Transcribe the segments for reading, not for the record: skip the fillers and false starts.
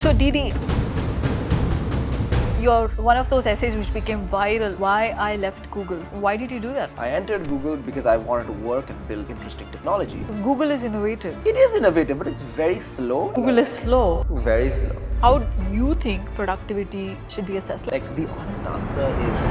So Deedy, you're one of those essays which became viral. Why I left Google. Why did you do that? I entered Google because I wanted to work and build interesting technology. Google is innovative. It is innovative, but it's very slow. Google is slow. Very slow. How do you think productivity should be assessed? Like, the honest answer is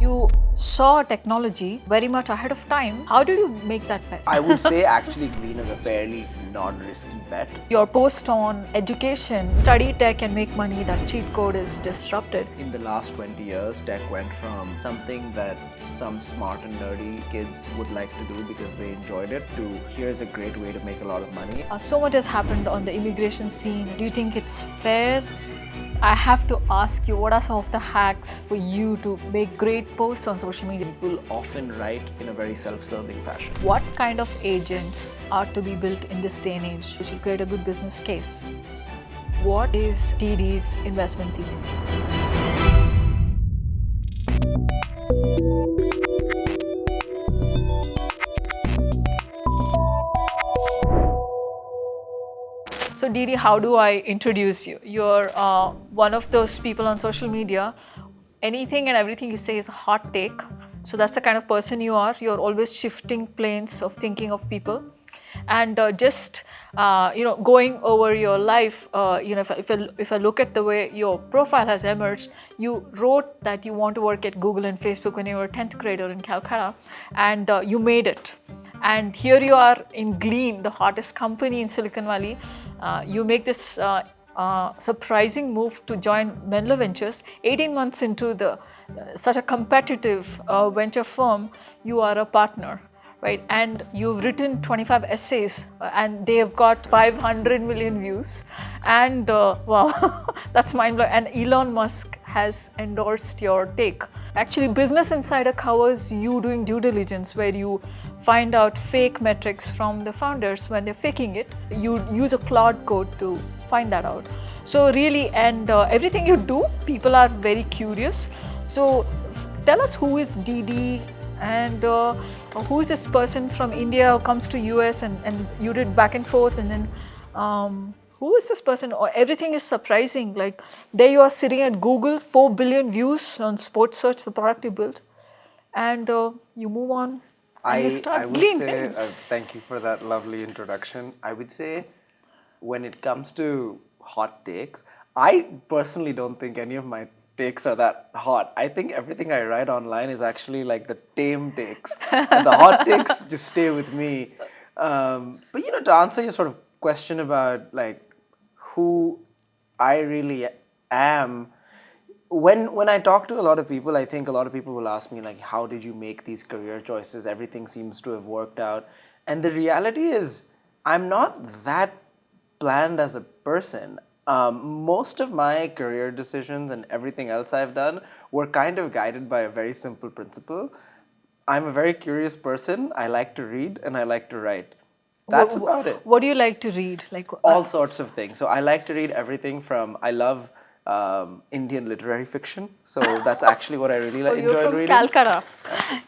You saw technology very much ahead of time. How did you make that bet? I would say actually Glean is a fairly non-risky bet. Your post on education, study tech and make money, that cheat code is disrupted. In the last 20 years, tech went from something that some smart and nerdy kids would like to do because they enjoyed it to here's a great way to make a lot of money. So much has happened on the immigration scene. Do you think it's fair? I have to ask you, what are some of the hacks for you to make great posts on social media? People often write in a very self-serving fashion. What kind of agents are to be built in this day and age which will create a good business case? What is Deedy's investment thesis? So Deedy, how do I introduce you? You're one of those people on social media. Anything and everything you say is a hot take. So that's the kind of person you are. You're always shifting planes of thinking of people. And going over your life, if I look at the way your profile has emerged, you wrote that you want to work at Google and Facebook when you were a 10th grader in Calcutta, and you made it. And here you are in Glean, the hottest company in Silicon Valley. You make this surprising move to join Menlo Ventures. 18 months into such a competitive venture firm, you are a partner, right? And you've written 25 essays and they have got 500 million views. And wow, that's mind-blowing. And Elon Musk has endorsed your take. Actually, Business Insider covers you doing due diligence, where you find out fake metrics from the founders when they're faking it. You use a Claude Code to find that out. So really, and everything you do, people are very curious. So tell us, who is Deedy, and who is this person from India who comes to US and you did back and forth, and then who is this person? Everything is surprising. Like, there you are sitting at Google, 4 billion views on sports search, the product you built, and you move on. I would Glean. say, thank you for that lovely introduction. I would say, when it comes to hot takes, I personally don't think any of my takes are that hot. I think everything I write online is actually like the tame takes. And the hot takes just stay with me. But to answer your sort of question about like who I really am, when I talk to a lot of people, I think a lot of people will ask me like, how did you make these career choices? Everything seems to have worked out. And the reality is, I'm not that planned as a person. Most of my career decisions and everything else I've done were kind of guided by a very simple principle. I'm a very curious person. I like to read and I like to write. That's about it. What do you like to read? Like all sorts of things. So I like to read everything from, I love Indian literary fiction. So that's actually what I really enjoy you're from reading. Calcutta.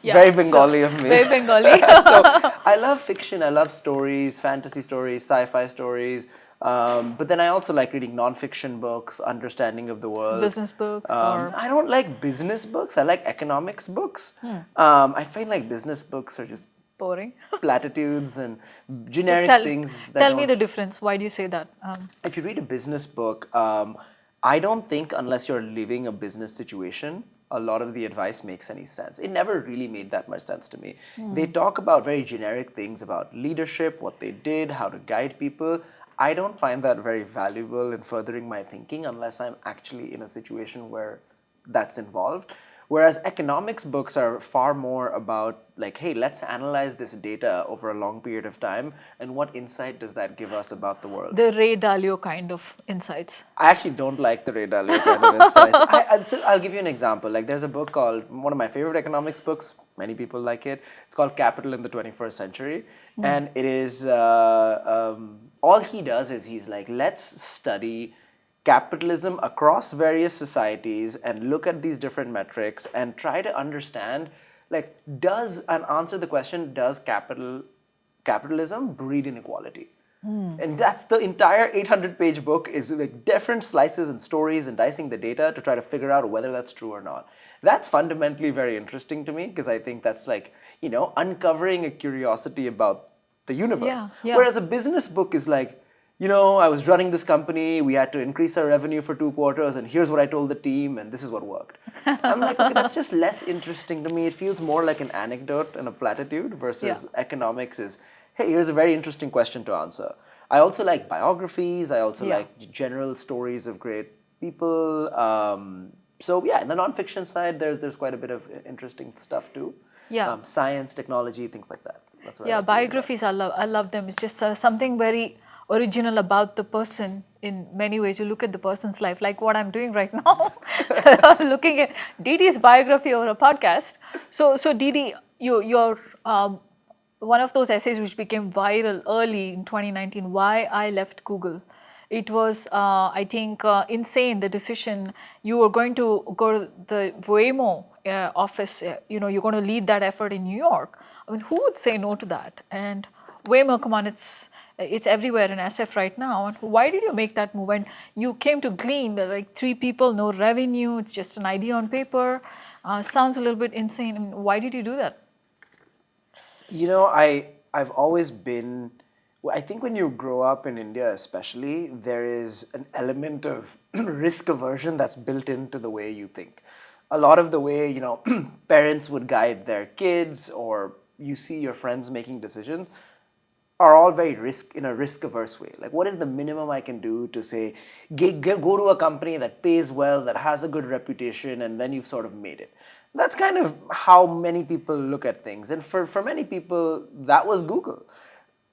Yeah, very Bengali of me. Very Bengali. So I love fiction. I love stories, fantasy stories, sci-fi stories. But then I also like reading non-fiction books, understanding of the world. Business books or... I don't like business books. I like economics books. I find like business books are just boring. Platitudes and generic things. Tell me the difference. Why do you say that? If you read a business book, I don't think unless you're living a business situation, a lot of the advice makes any sense. It never really made that much sense to me. They talk about very generic things about leadership, what they did, how to guide people. I don't find that very valuable in furthering my thinking unless I'm actually in a situation where that's involved. Whereas economics books are far more about like, hey, let's analyze this data over a long period of time and what insight does that give us about the world. The Ray Dalio kind of insights. I actually don't like the Ray Dalio kind of insights. I'll give you an example. Like, there's a book called, one of my favorite economics books, many people like it. It's called Capital in the 21st Century. And it is, all he does is he's like, let's study capitalism across various societies and look at these different metrics and try to understand, like, answer the question, does capitalism breed inequality? And that's the entire 800-page book is like different slices and stories and dicing the data to try to figure out whether that's true or not. That's fundamentally very interesting to me because I think that's like, uncovering a curiosity about the universe. Yeah. Whereas a business book is like, I was running this company, we had to increase our revenue for 2 quarters, and here's what I told the team, and this is what worked. I'm like, okay, that's just less interesting to me. It feels more like an anecdote and a platitude versus economics is, hey, here's a very interesting question to answer. I also like biographies. I also like general stories of great people. So yeah, in the nonfiction side, there's quite a bit of interesting stuff too. Yeah. Science, technology, things like that. That's what I like biographies, I love them. It's just something very original about the person in many ways. You look at the person's life, like what I'm doing right now. So I'm looking at Deedy's biography over a podcast. So Deedy, you're one of those essays which became viral early in 2019, Why I Left Google. It was, I think, insane, the decision. You were going to go to the Waymo office, you're going to lead that effort in New York. I mean, who would say no to that? And Waymo, come on, it's everywhere in SF right now. And why did you make that move? And you came to Glean, like 3 people, no revenue, it's just an idea on paper. Sounds a little bit insane. I mean, why did you do that? I've always been, I think when you grow up in India especially, there is an element of risk aversion that's built into the way you think. A lot of the way, parents would guide their kids or you see your friends making decisions are all very in a risk-averse way. Like, what is the minimum I can do to say, go to a company that pays well, that has a good reputation, and then you've sort of made it. That's kind of how many people look at things. And for many people, that was Google.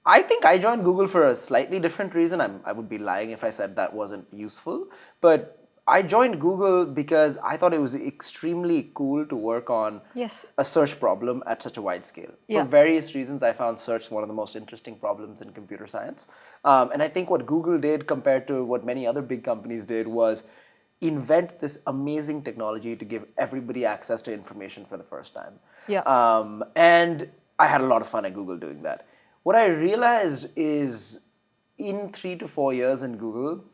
I think I joined Google for a slightly different reason. I would be lying if I said that wasn't useful. But I joined Google because I thought it was extremely cool to work on a search problem at such a wide scale. For various reasons, I found search one of the most interesting problems in computer science. And I think what Google did compared to what many other big companies did was invent this amazing technology to give everybody access to information for the first time. And I had a lot of fun at Google doing that. What I realized is in 3 to 4 years in Google,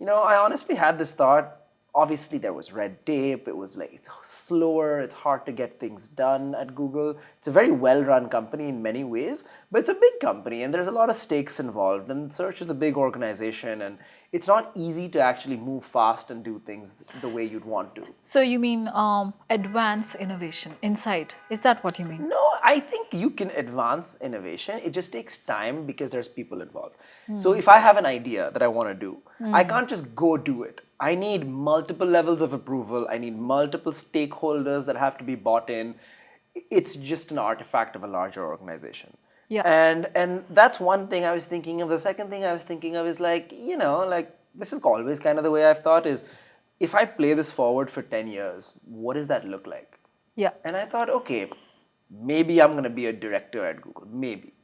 I honestly had this thought, obviously there was red tape, it was like, it's slower, it's hard to get things done at Google. It's a very well-run company in many ways, but it's a big company and there's a lot of stakes involved and search is a big organization and it's not easy to actually move fast and do things the way you'd want to. So you mean advance innovation, insight, is that what you mean? No, I think you can advance innovation. It just takes time because there's people involved. So if I have an idea that I want to do, I can't just go do it. I need multiple levels of approval. I need multiple stakeholders that have to be bought in. It's just an artifact of a larger organization. And that's one thing I was thinking of. The second thing I was thinking of is like, this is always kind of the way I've thought is, if I play this forward for 10 years, what does that look like? And I thought, okay, maybe I'm going to be a director at Google, maybe.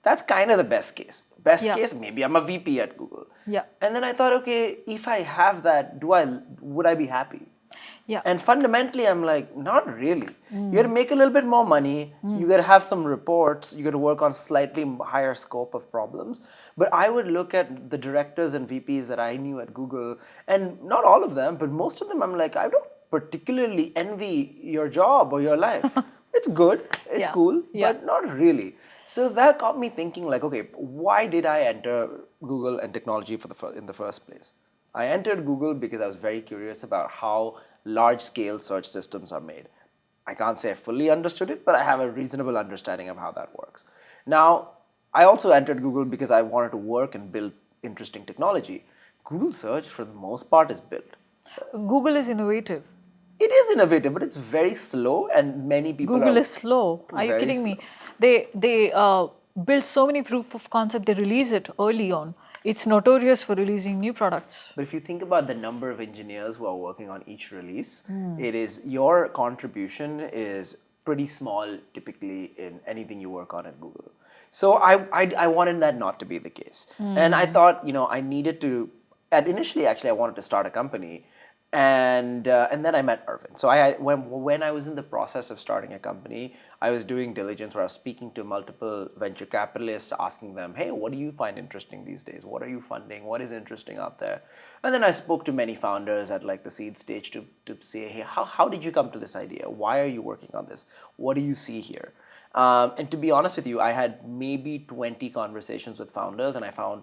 That's kind of the best case. Best case, maybe I'm a VP at Google. And then I thought, okay, if I have that, would I be happy? And fundamentally, I'm like, not really. You got to make a little bit more money. You got to have some reports. You got to work on slightly higher scope of problems. But I would look at the directors and VPs that I knew at Google, and not all of them, but most of them, I'm like, I don't particularly envy your job or your life. It's good, it's cool, but not really. So that got me thinking like, okay, why did I enter Google and technology in the first place? I entered Google because I was very curious about how large-scale search systems are made. I can't say I fully understood it, but I have a reasonable understanding of how that works. Now, I also entered Google because I wanted to work and build interesting technology. Google search, for the most part, is built. Google is innovative. It is innovative, but it's very slow, and many people Google is slow. Are you kidding me? They build so many proof of concept. They release it early on. It's notorious for releasing new products. But if you think about the number of engineers who are working on each release, it is your contribution is pretty small typically in anything you work on at Google. So I wanted that not to be the case. And I thought, I needed to, initially actually I wanted to start a company. and then I met Arvind. So when I was in the process of starting a company, I was doing diligence where I was speaking to multiple venture capitalists, asking them, hey, what do you find interesting these days? What are you funding? What is interesting out there? And then I spoke to many founders at like the seed stage to say, hey, how did you come to this idea? Why are you working on this? What do you see here? And to be honest with you, I had maybe 20 conversations with founders, and I found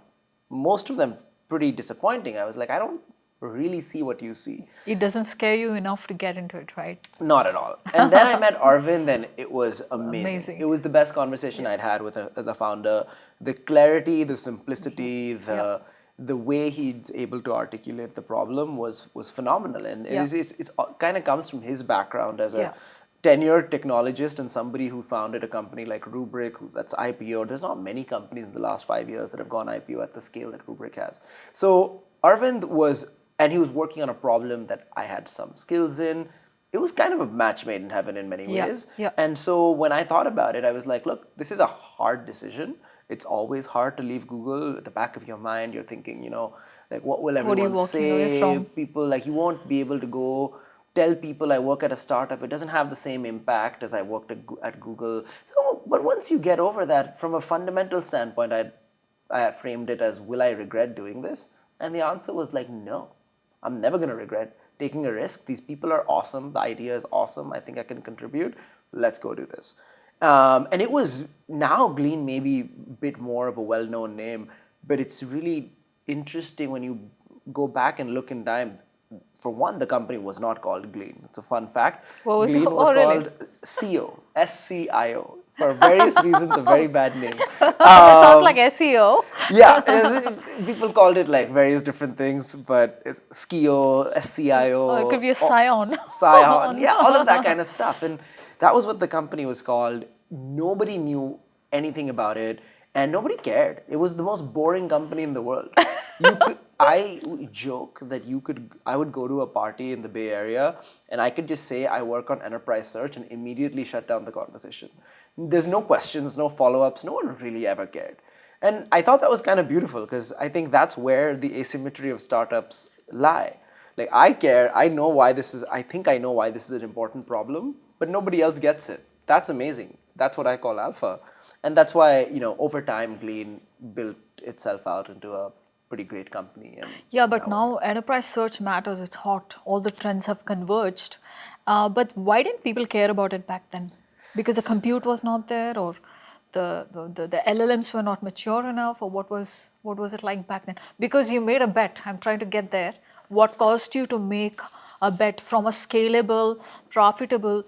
most of them pretty disappointing. I was like, I don't really see what you see. It doesn't scare you enough to get into it, right? Not at all. And then I met Arvind, and it was amazing. Amazing. It was the best conversation I'd had with the founder. The clarity, the simplicity, the way he's able to articulate the problem was phenomenal. And it's kind of comes from his background as a tenured technologist and somebody who founded a company like Rubrik, that's IPO. There's not many companies in the last 5 years that have gone IPO at the scale that Rubrik has. So Arvind and he was working on a problem that I had some skills in. It was kind of a match made in heaven in many ways. And so when I thought about it, I was like, look, this is a hard decision. It's always hard to leave Google. At the back of your mind, you're thinking, like, what will everyone say? People, like, you won't be able to go tell people I work at a startup. It doesn't have the same impact as I worked at Google. So, but once you get over that, from a fundamental standpoint, I framed it as, will I regret doing this? And the answer was like, no. I'm never going to regret taking a risk. These people are awesome. The idea is awesome. I think I can contribute. Let's go do this. And it was, now Glean may be a bit more of a well-known name, but it's really interesting when you go back and look in time. For one, the company was not called Glean. It's a fun fact. Glean was called Scio, Scio. For various reasons, a very bad name. It sounds like SEO. Yeah, people called it like various different things, but it's Scio, Scio. Oh, it could be a Scion. Scion, yeah, all of that kind of stuff. And that was what the company was called. Nobody knew anything about it, and nobody cared. It was the most boring company in the world. I joke that I would go to a party in the Bay Area, and I could just say I work on enterprise search and immediately shut down the conversation. There's no questions, no follow-ups, no one really ever cared. And I thought that was kind of beautiful, because I think that's where the asymmetry of startups lie. Like, I care, I think I know why this is an important problem, but nobody else gets it. That's amazing. That's what I call alpha. And that's why, over time, Glean built itself out into a pretty great company. And but now enterprise search matters. It's hot. All the trends have converged. But why didn't people care about it back then? Because the compute was not there, or the LLMs were not mature enough, or what was it like back then? Because you made a bet. I'm trying to get there. What caused you to make a bet from a scalable, profitable,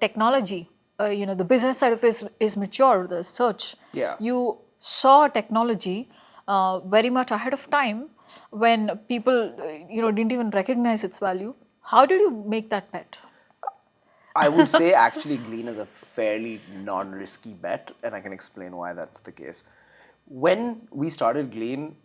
technology? The business side of it is mature. The search. Yeah. You saw technology very much ahead of time when people, didn't even recognize its value. How did you make that bet? I would say actually Glean is a fairly non-risky bet, and I can explain why that's the case. When we started Glean,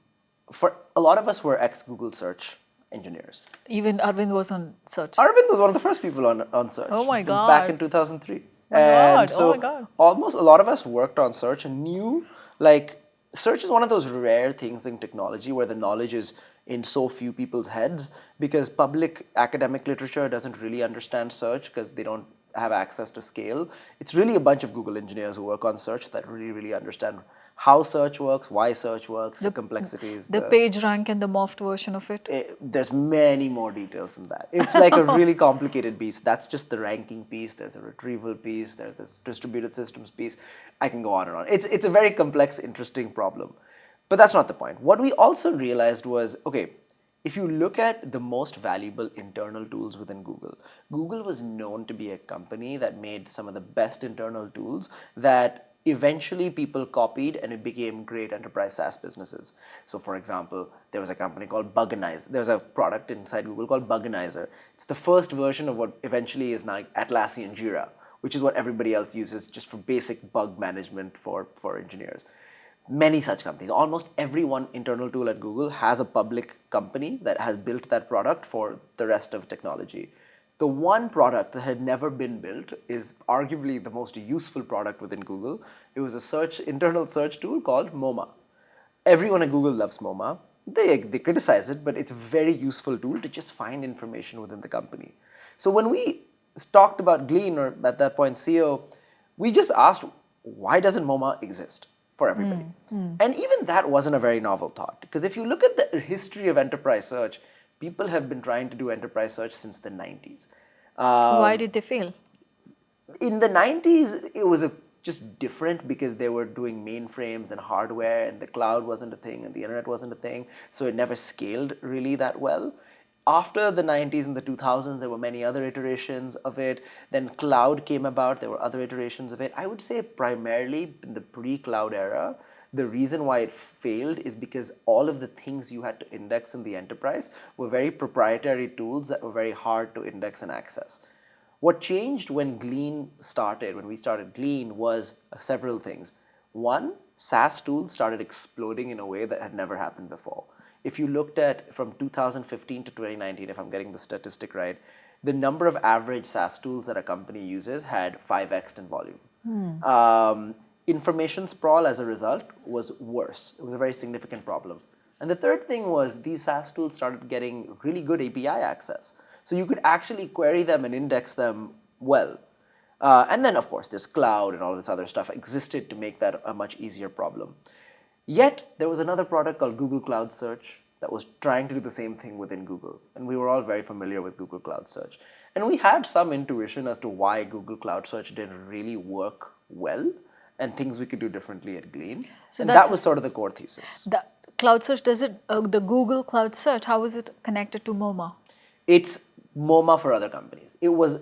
for a lot of us were ex-Google search engineers. Even Arvind was on search. Arvind was one of the first people on search. Oh my God. Back in 2003. Oh my God. Almost a lot of us worked on search and knew, like, search is one of those rare things in technology where the knowledge is in so few people's heads, because public academic literature doesn't really understand search because they don't have access to scale. It's really a bunch of Google engineers who work on search that really understand how search works, why search works, the complexities. The page rank and the morphed version of it. There's many more details than that. It's like a really complicated beast. That's just the ranking piece. There's a retrieval piece. There's this distributed systems piece. I can go on and on. It's a very complex, interesting problem. But that's not the point. What we also realized was, okay, if you look at the most valuable internal tools within Google, Google was known to be a company that made some of the best internal tools that eventually people copied, and it became great enterprise SaaS businesses. So for example, there was a company called Bugganizer. There's a product inside Google called Bugganizer. It's the first version of what eventually is now Atlassian Jira, which is what everybody else uses just for basic bug management for engineers. Many such companies, almost every one internal tool at Google has a public company that has built that product for the rest of technology. The one product that had never been built is arguably the most useful product within Google. It was a internal search tool called MoMA. Everyone at Google loves MoMA. they criticize it, but it's a very useful tool to just find information within the company. So when we talked about Glean, or at that point Scio, we just asked, why doesn't MoMA exist for everybody? And even that wasn't a very novel thought, because if you look at the history of enterprise search, people have been trying to do enterprise search since the 90s. Why did they fail? In the 90s, it was just different because they were doing mainframes and hardware, and the cloud wasn't a thing and the internet wasn't a thing, so it never scaled really that well. After the 90s and the 2000s, there were many other iterations of it. Then cloud came about, there were other iterations of it. I would say primarily in the pre-cloud era, the reason why it failed is because all of the things you had to index in the enterprise were very proprietary tools that were very hard to index and access. What changed when Glean started, when we started Glean, was several things. One, SaaS tools started exploding in a way that had never happened before. If you looked at from 2015 to 2019, if I'm getting the statistic right, the number of average SaaS tools that a company uses had 5x in volume. Information sprawl as a result was worse. It was a very significant problem. And the third thing was these SaaS tools started getting really good API access. So you could actually query them and index them well. And then, of course, this cloud and all this other stuff existed to make that a much easier problem. Yet, there was another product called Google Cloud Search that was trying to do the same thing within Google. And we were all very familiar with Google Cloud Search. And we had some intuition as to why Google Cloud Search didn't really work well and things we could do differently at Glean. So and that was sort of the core thesis. The Cloud Search, does it, the Google Cloud Search, how is it connected to MoMA? It's MoMA for other companies. It was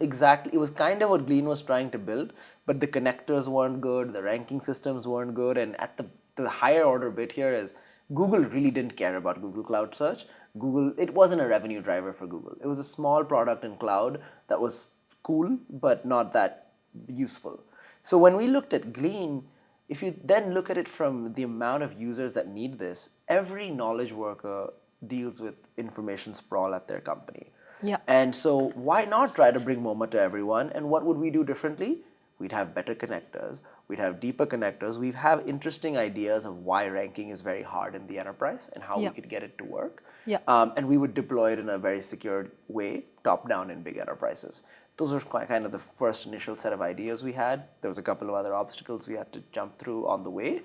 kind of what Glean was trying to build, but the connectors weren't good, the ranking systems weren't good, and at the higher order bit here is Google really didn't care about Google Cloud Search. It wasn't a revenue driver for Google. It was a small product in cloud that was cool, but not that useful. So when we looked at Glean, if you then look at it from the amount of users that need this, every knowledge worker deals with information sprawl at their company. Yeah. And so why not try to bring MoMA to everyone? And what would we do differently? We'd have better connectors. We'd have deeper connectors. We'd have interesting ideas of why ranking is very hard in the enterprise and how we could get it to work. Yeah. And we would deploy it in a very secured way, top down in big enterprises. Those were kind of the first initial set of ideas we had. There was a couple of other obstacles we had to jump through on the way.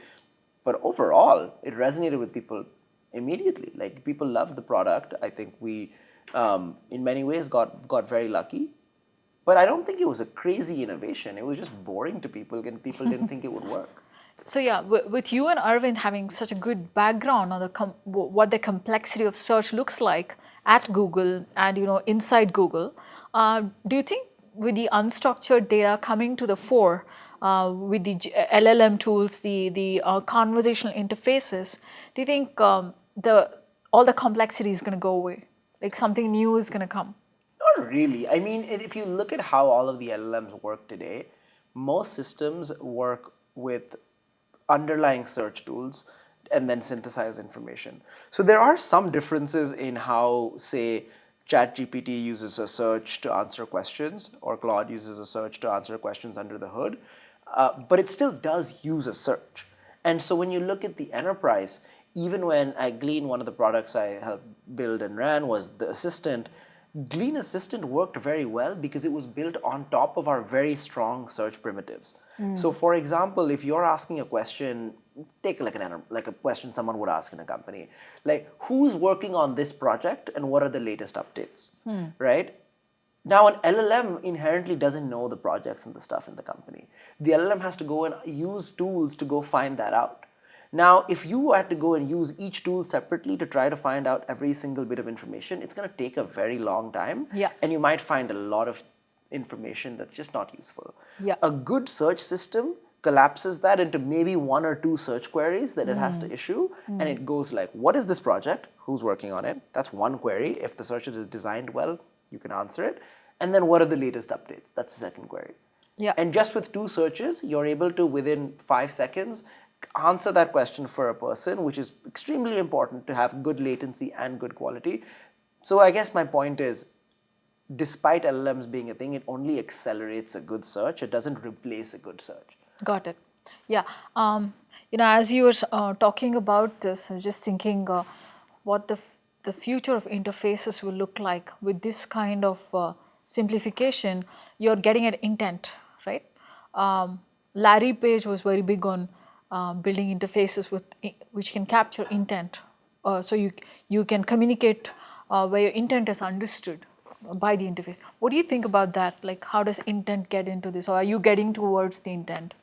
But overall, it resonated with people immediately. Like, people loved the product. I think we, in many ways, got very lucky. But I don't think it was a crazy innovation. It was just boring to people, and people didn't think it would work. So yeah, with you and Arvind having such a good background on what the complexity of search looks like at Google and inside Google, do you think with the unstructured data coming to the fore, with the LLM tools, the conversational interfaces, do you think all the complexity is going to go away? Like something new is going to come? Not really. I mean, if you look at how all of the LLMs work today, most systems work with underlying search tools and then synthesize information. So there are some differences in how, say, ChatGPT uses a search to answer questions, or Claude uses a search to answer questions under the hood, but it still does use a search. And so when you look at the enterprise, even when at Glean, one of the products I helped build and ran was the Assistant, Glean Assistant worked very well because it was built on top of our very strong search primitives. So for example, if you're asking a question, take like a question someone would ask in a company, like who's working on this project and what are the latest updates, right? Now an LLM inherently doesn't know the projects and the stuff in the company. The LLM has to go and use tools to go find that out. Now, if you had to go and use each tool separately to try to find out every single bit of information, it's going to take a very long time. Yeah. And you might find a lot of information that's just not useful. Yeah. A good search system collapses that into maybe one or two search queries that it has to issue. And it goes like, what is this project? Who's working on it? That's one query. If the search is designed well, you can answer it. And then what are the latest updates? That's the second query. Yeah. And just with two searches, you're able to, within 5 seconds, answer that question for a person, which is extremely important to have good latency and good quality. So I guess my point is, despite LLMs being a thing, it only accelerates a good search. It doesn't replace a good search. Got it. Yeah. As you were talking about this, I was just thinking, what the future of interfaces will look like with this kind of simplification, you're getting at intent, right? Larry Page was very big on building interfaces which can capture intent. So you can communicate where your intent is understood by the interface. What do you think about that? Like, how does intent get into this, or are you getting towards the intent?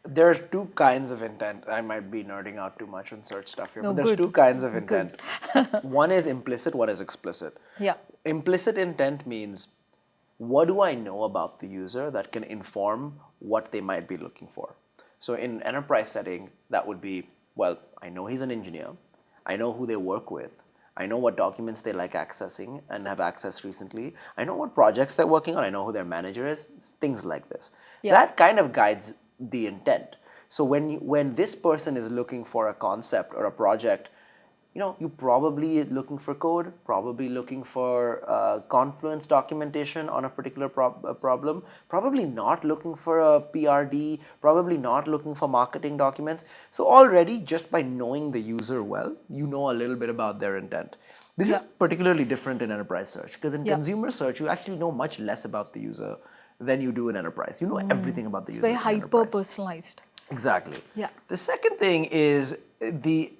There are two kinds of intent. I might be nerding out too much on search stuff here, No, but there's good. two kinds of Good. intent. One is implicit, one is explicit. Yeah. Implicit intent means, what do I know about the user that can inform what they might be looking for? So in enterprise setting, that would be, well, I know he's an engineer. I know who they work with. I know what documents they like accessing and have accessed recently. I know what projects they're working on. I know who their manager is, things like this. Yeah. That kind of guides the intent. So when this person is looking for a concept or a project, you're probably looking for code, probably looking for Confluence documentation on a particular problem, probably not looking for a PRD, probably not looking for marketing documents. So already, just by knowing the user well, you know a little bit about their intent. This is particularly different in enterprise search, because in consumer search, you actually know much less about the user than you do in enterprise. You know everything about the user. It's very hyper-personalized. Exactly. Yeah. The second thing is the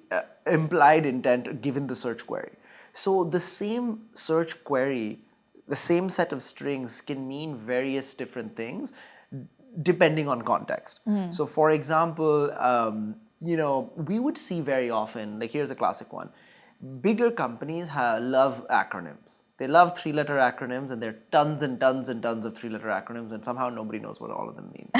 implied intent given the search query. So the same search query, the same set of strings can mean various different things depending on context. So for example, we would see very often, like here's a classic one. Bigger companies love acronyms. They love three-letter acronyms, and there are tons and tons and tons of three-letter acronyms, and somehow nobody knows what all of them mean.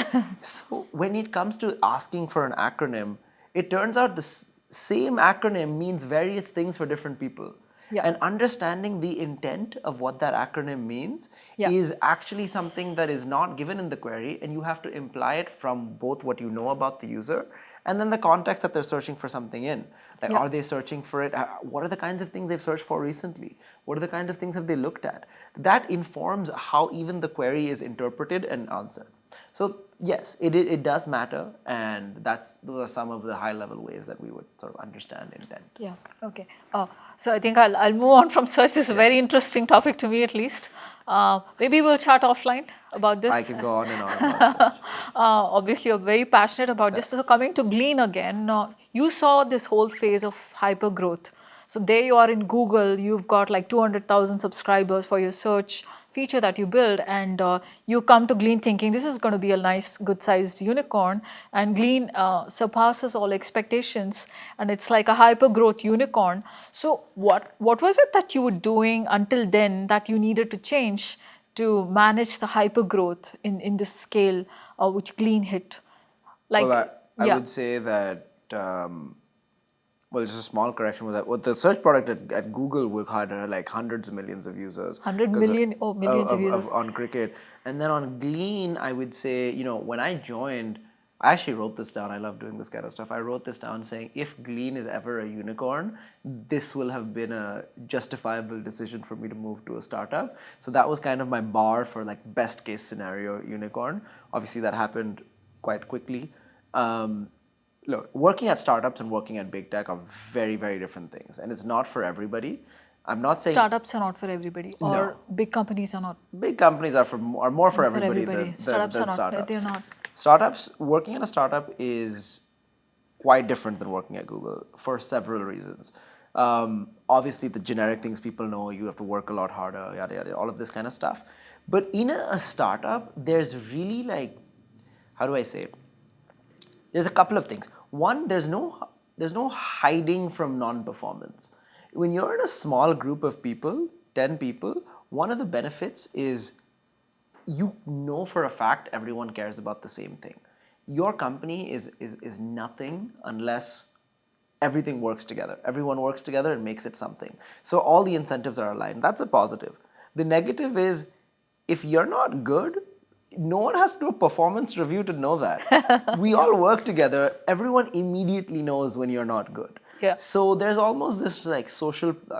So when it comes to asking for an acronym, it turns out the same acronym means various things for different people. Yeah. And understanding the intent of what that acronym means is actually something that is not given in the query, and you have to imply it from both what you know about the user and then the context that they're searching for something in. Like, are they searching for it? What are the kinds of things they've searched for recently? What are the kinds of things have they looked at? That informs how even the query is interpreted and answered. So yes, it does matter, and those are some of the high-level ways that we would sort of understand intent. Yeah. Okay. So I think I'll move on from search. This is a very interesting topic to me, at least. Maybe we'll chat offline about this. I can go on and on about search. Obviously, you're very passionate about this. So coming to Glean again, you saw this whole phase of hypergrowth. So there you are in Google. You've got like 200,000 subscribers for your search feature that you build, and you come to Glean thinking this is going to be a nice, good-sized unicorn, and Glean surpasses all expectations, and it's like a hyper-growth unicorn. So what was it that you were doing until then that you needed to change to manage the hyper-growth in this scale which Glean hit? Like, well, I would say that. Well, just a small correction with that. What the search product at Google would had like hundreds of millions of users. 100 million or millions of users. On Cricket. And then on Glean, I would say, when I joined, I actually wrote this down. I love doing this kind of stuff. I wrote this down saying, if Glean is ever a unicorn, this will have been a justifiable decision for me to move to a startup. So that was kind of my bar for like best case scenario unicorn. Obviously, that happened quite quickly. Look, working at startups and working at big tech are very, very different things, and it's not for everybody. I'm not saying startups are not for everybody, or big companies are not. Big companies are more for everybody than startups are not. startups. They're not. Startups, working at a startup is quite different than working at Google for several reasons. Obviously, the generic things people know, you have to work a lot harder, yada yada, all of this kind of stuff. But in a startup, there's really like, how do I say it? There's a couple of things. One, there's no hiding from non-performance. When you're in a small group of people, 10 people, one of the benefits is you know for a fact everyone cares about the same thing. Your company is nothing unless everything works together. Everyone works together and makes it something. So all the incentives are aligned. That's a positive. The negative is if you're not good, no one has to do a performance review to know that. We all work together. Everyone immediately knows when you're not good. Yeah. So there's almost this like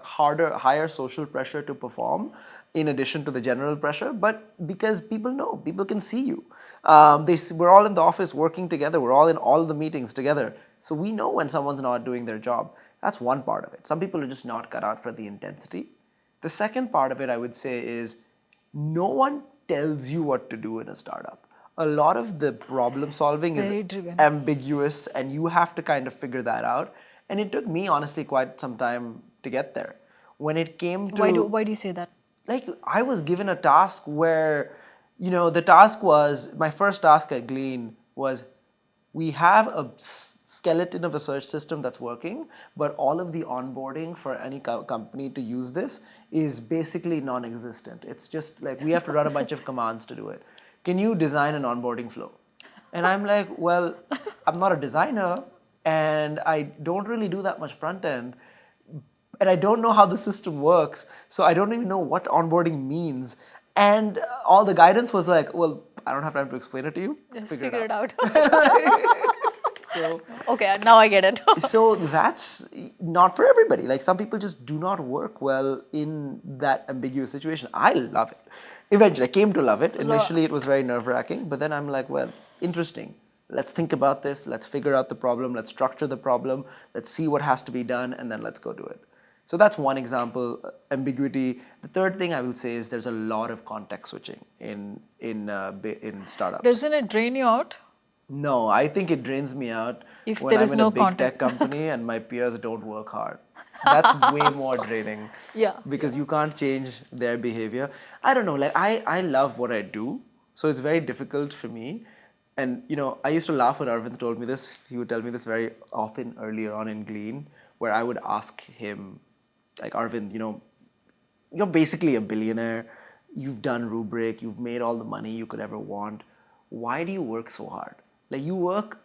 higher social pressure to perform in addition to the general pressure, but because people know, people can see you. We're all in the office working together. We're all in all the meetings together. So we know when someone's not doing their job. That's one part of it. Some people are just not cut out for the intensity. The second part of it, I would say, is no one tells you what to do in a startup. A lot of the problem solving is very driven. ambiguous, and you have to kind of figure that out. And it took me, honestly, quite some time to get there. When it came to... Why do you say that? Like, I was given a task where, the task was, my first task at Glean was, we have a skeleton of a search system that's working, but all of the onboarding for any company to use this is basically non-existent. It's just like, we have to run a bunch of commands to do it. Can you design an onboarding flow? And I'm like, well, I'm not a designer, and I don't really do that much front end, and I don't know how the system works, so I don't even know what onboarding means. And all the guidance was like, well, I don't have time to explain it to you. Just figure it out. So, okay, now I get it. so that's not for everybody. Like, some people just do not work well in that ambiguous situation. I love it. Eventually, I came to love it. Initially, it was very nerve-wracking, but then I'm like, well, interesting. Let's think about this. Let's figure out the problem. Let's structure the problem. Let's see what has to be done, and then let's go do it. So that's one example, ambiguity. The third thing I will say is there's a lot of context switching in startups. Doesn't it drain you out? No, I think it drains me out If when there is I'm in no a big context. tech company and my peers don't work hard. That's way more draining. Yeah. Because you can't change their behavior. I don't know, like I love what I do, so it's very difficult for me. And I used to laugh when Arvind told me this. He would tell me this very often earlier on in Glean, where I would ask him, like, Arvind, you're basically a billionaire. You've done Rubrik. You've made all the money you could ever want. Why do you work so hard? Like, you work,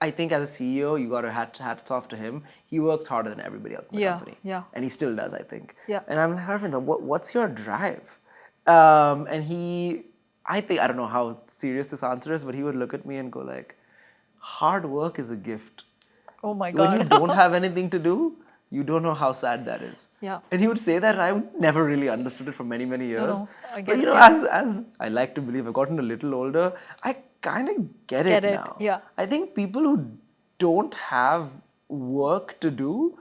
I think as a CEO, you got to hats off to him. He worked harder than everybody else in the company. Yeah. And he still does, I think. Yeah. And I'm like, Arvind, what's your drive? And I don't know how serious this answer is, but he would look at me and go like, hard work is a gift. Oh my God. When you don't have anything to do, you don't know how sad that is. Yeah. And he would say that, and I never really understood it for many, many years. No, I but get it, as I like to believe, I've gotten a little older, I kind of get it now. Yeah. I think people who don't have work to do,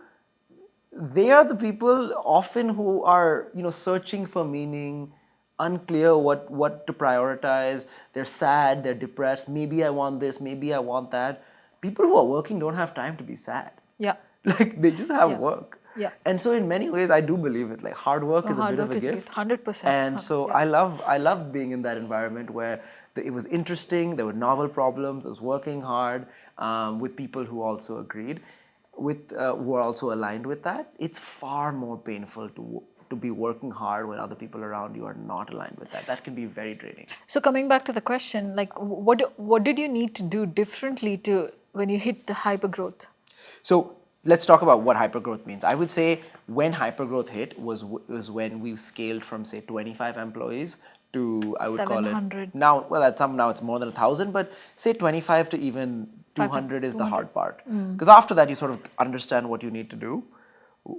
they are the people often who are, searching for meaning, unclear what to prioritize. They're sad, they're depressed. Maybe I want this, maybe I want that. People who are working don't have time to be sad. Yeah. Like, they just have work. Yeah. And so in many ways, I do believe it. Like, hard work is a bit of a gift. 100%. And so I love being in that environment where it was interesting, there were novel problems, I was working hard with people who also agreed, who are also aligned with that. It's far more painful to be working hard when other people around you are not aligned with that. That can be very draining. So coming back to the question, like, what did you need to do differently when you hit the hypergrowth? So let's talk about what hypergrowth means. I would say when hypergrowth hit was when we scaled from, say, 25 employees to, I would call 700. it now. Well, now it's more than 1,000, but say 25 to even 200 is the hard part. Because after that, you sort of understand what you need to do.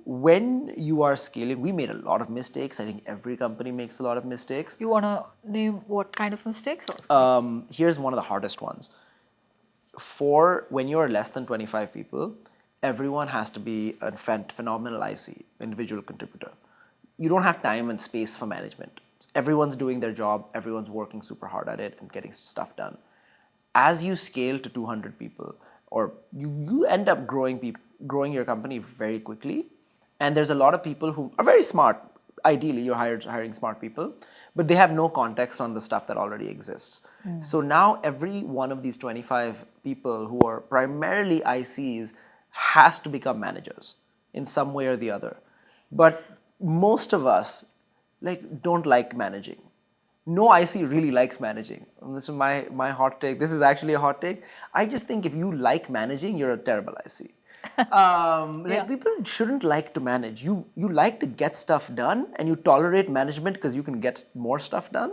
When you are scaling, we made a lot of mistakes. I think every company makes a lot of mistakes. You want to name what kind of mistakes? Or? Here's one of the hardest ones. For when you're less than 25 people, everyone has to be a phenomenal IC, individual contributor. You don't have time and space for management. Everyone's doing their job, everyone's working super hard at it and getting stuff done. As you scale to 200 people, or you end up growing your company very quickly, and there's a lot of people who are very smart. Ideally, you're hiring smart people, but they have no context on the stuff that already exists. So now every one of these 25 people who are primarily ICs has to become managers in some way or the other. But most of us don't like managing. No IC really likes managing. And this is my hot take. This is actually a hot take. I just think if you like managing, you're a terrible IC. People shouldn't like to manage. You like to get stuff done, and you tolerate management because you can get more stuff done.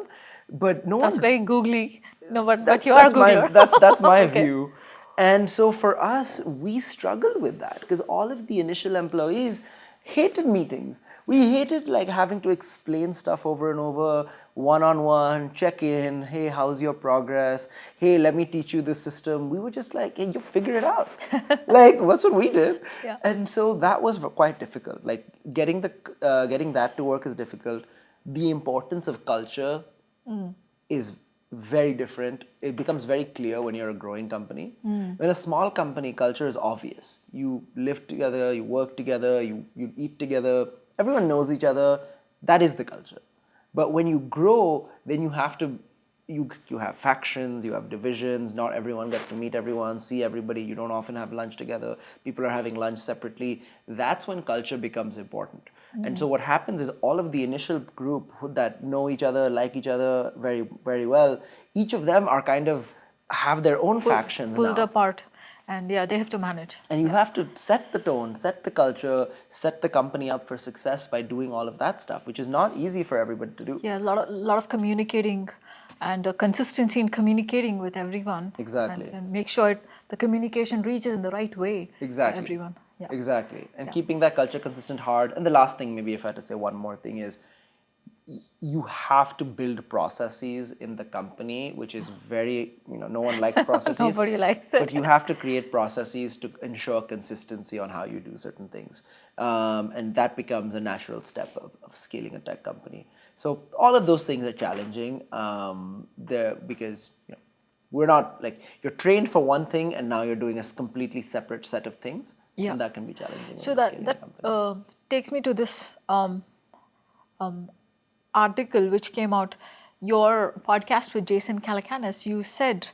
But no That's one. very googly. No, but you are a googler. That's my Okay. view. And so for us, we struggled with that because all of the initial employees, hated meetings. We hated like having to explain stuff over and over, one-on-one, check in, hey, how's your progress? Hey, let me teach you this system. We were just like, hey, you figure it out. Like, that's what we did. Yeah. And so that was quite difficult. Like getting that to work is difficult. The importance of culture is very different. It becomes very clear when you're a growing company. When a small company, culture is obvious. You live together, you work together, you eat together, everyone knows each other. That is the culture. But when you grow, then you have to, you have factions, you have divisions, not everyone gets to meet everyone, see everybody, you don't often have lunch together, people are having lunch separately. That's when culture becomes important. And so what happens is all of the initial group that know each other, like each other very, very well, each of them are kind of have their own factions pulled now. apart, and yeah, they have to manage. And you have to set the tone, set the culture, set the company up for success by doing all of that stuff, which is not easy for everybody to do. Yeah, a lot of communicating and consistency in communicating with everyone. Exactly. And make sure the communication reaches in the right way Exactly. to everyone. Yeah. Exactly. And keeping that culture consistent hard. And the last thing, maybe if I had to say one more thing, is you have to build processes in the company, which is very, no one likes processes. Nobody likes it. But you have to create processes to ensure consistency on how you do certain things. And that becomes a natural step of scaling a tech company. So all of those things are challenging because we're not like, you're trained for one thing and now you're doing a completely separate set of things. Yeah. And that can be challenging. So that takes me to this article which came out, your podcast with Jason Calacanis. You said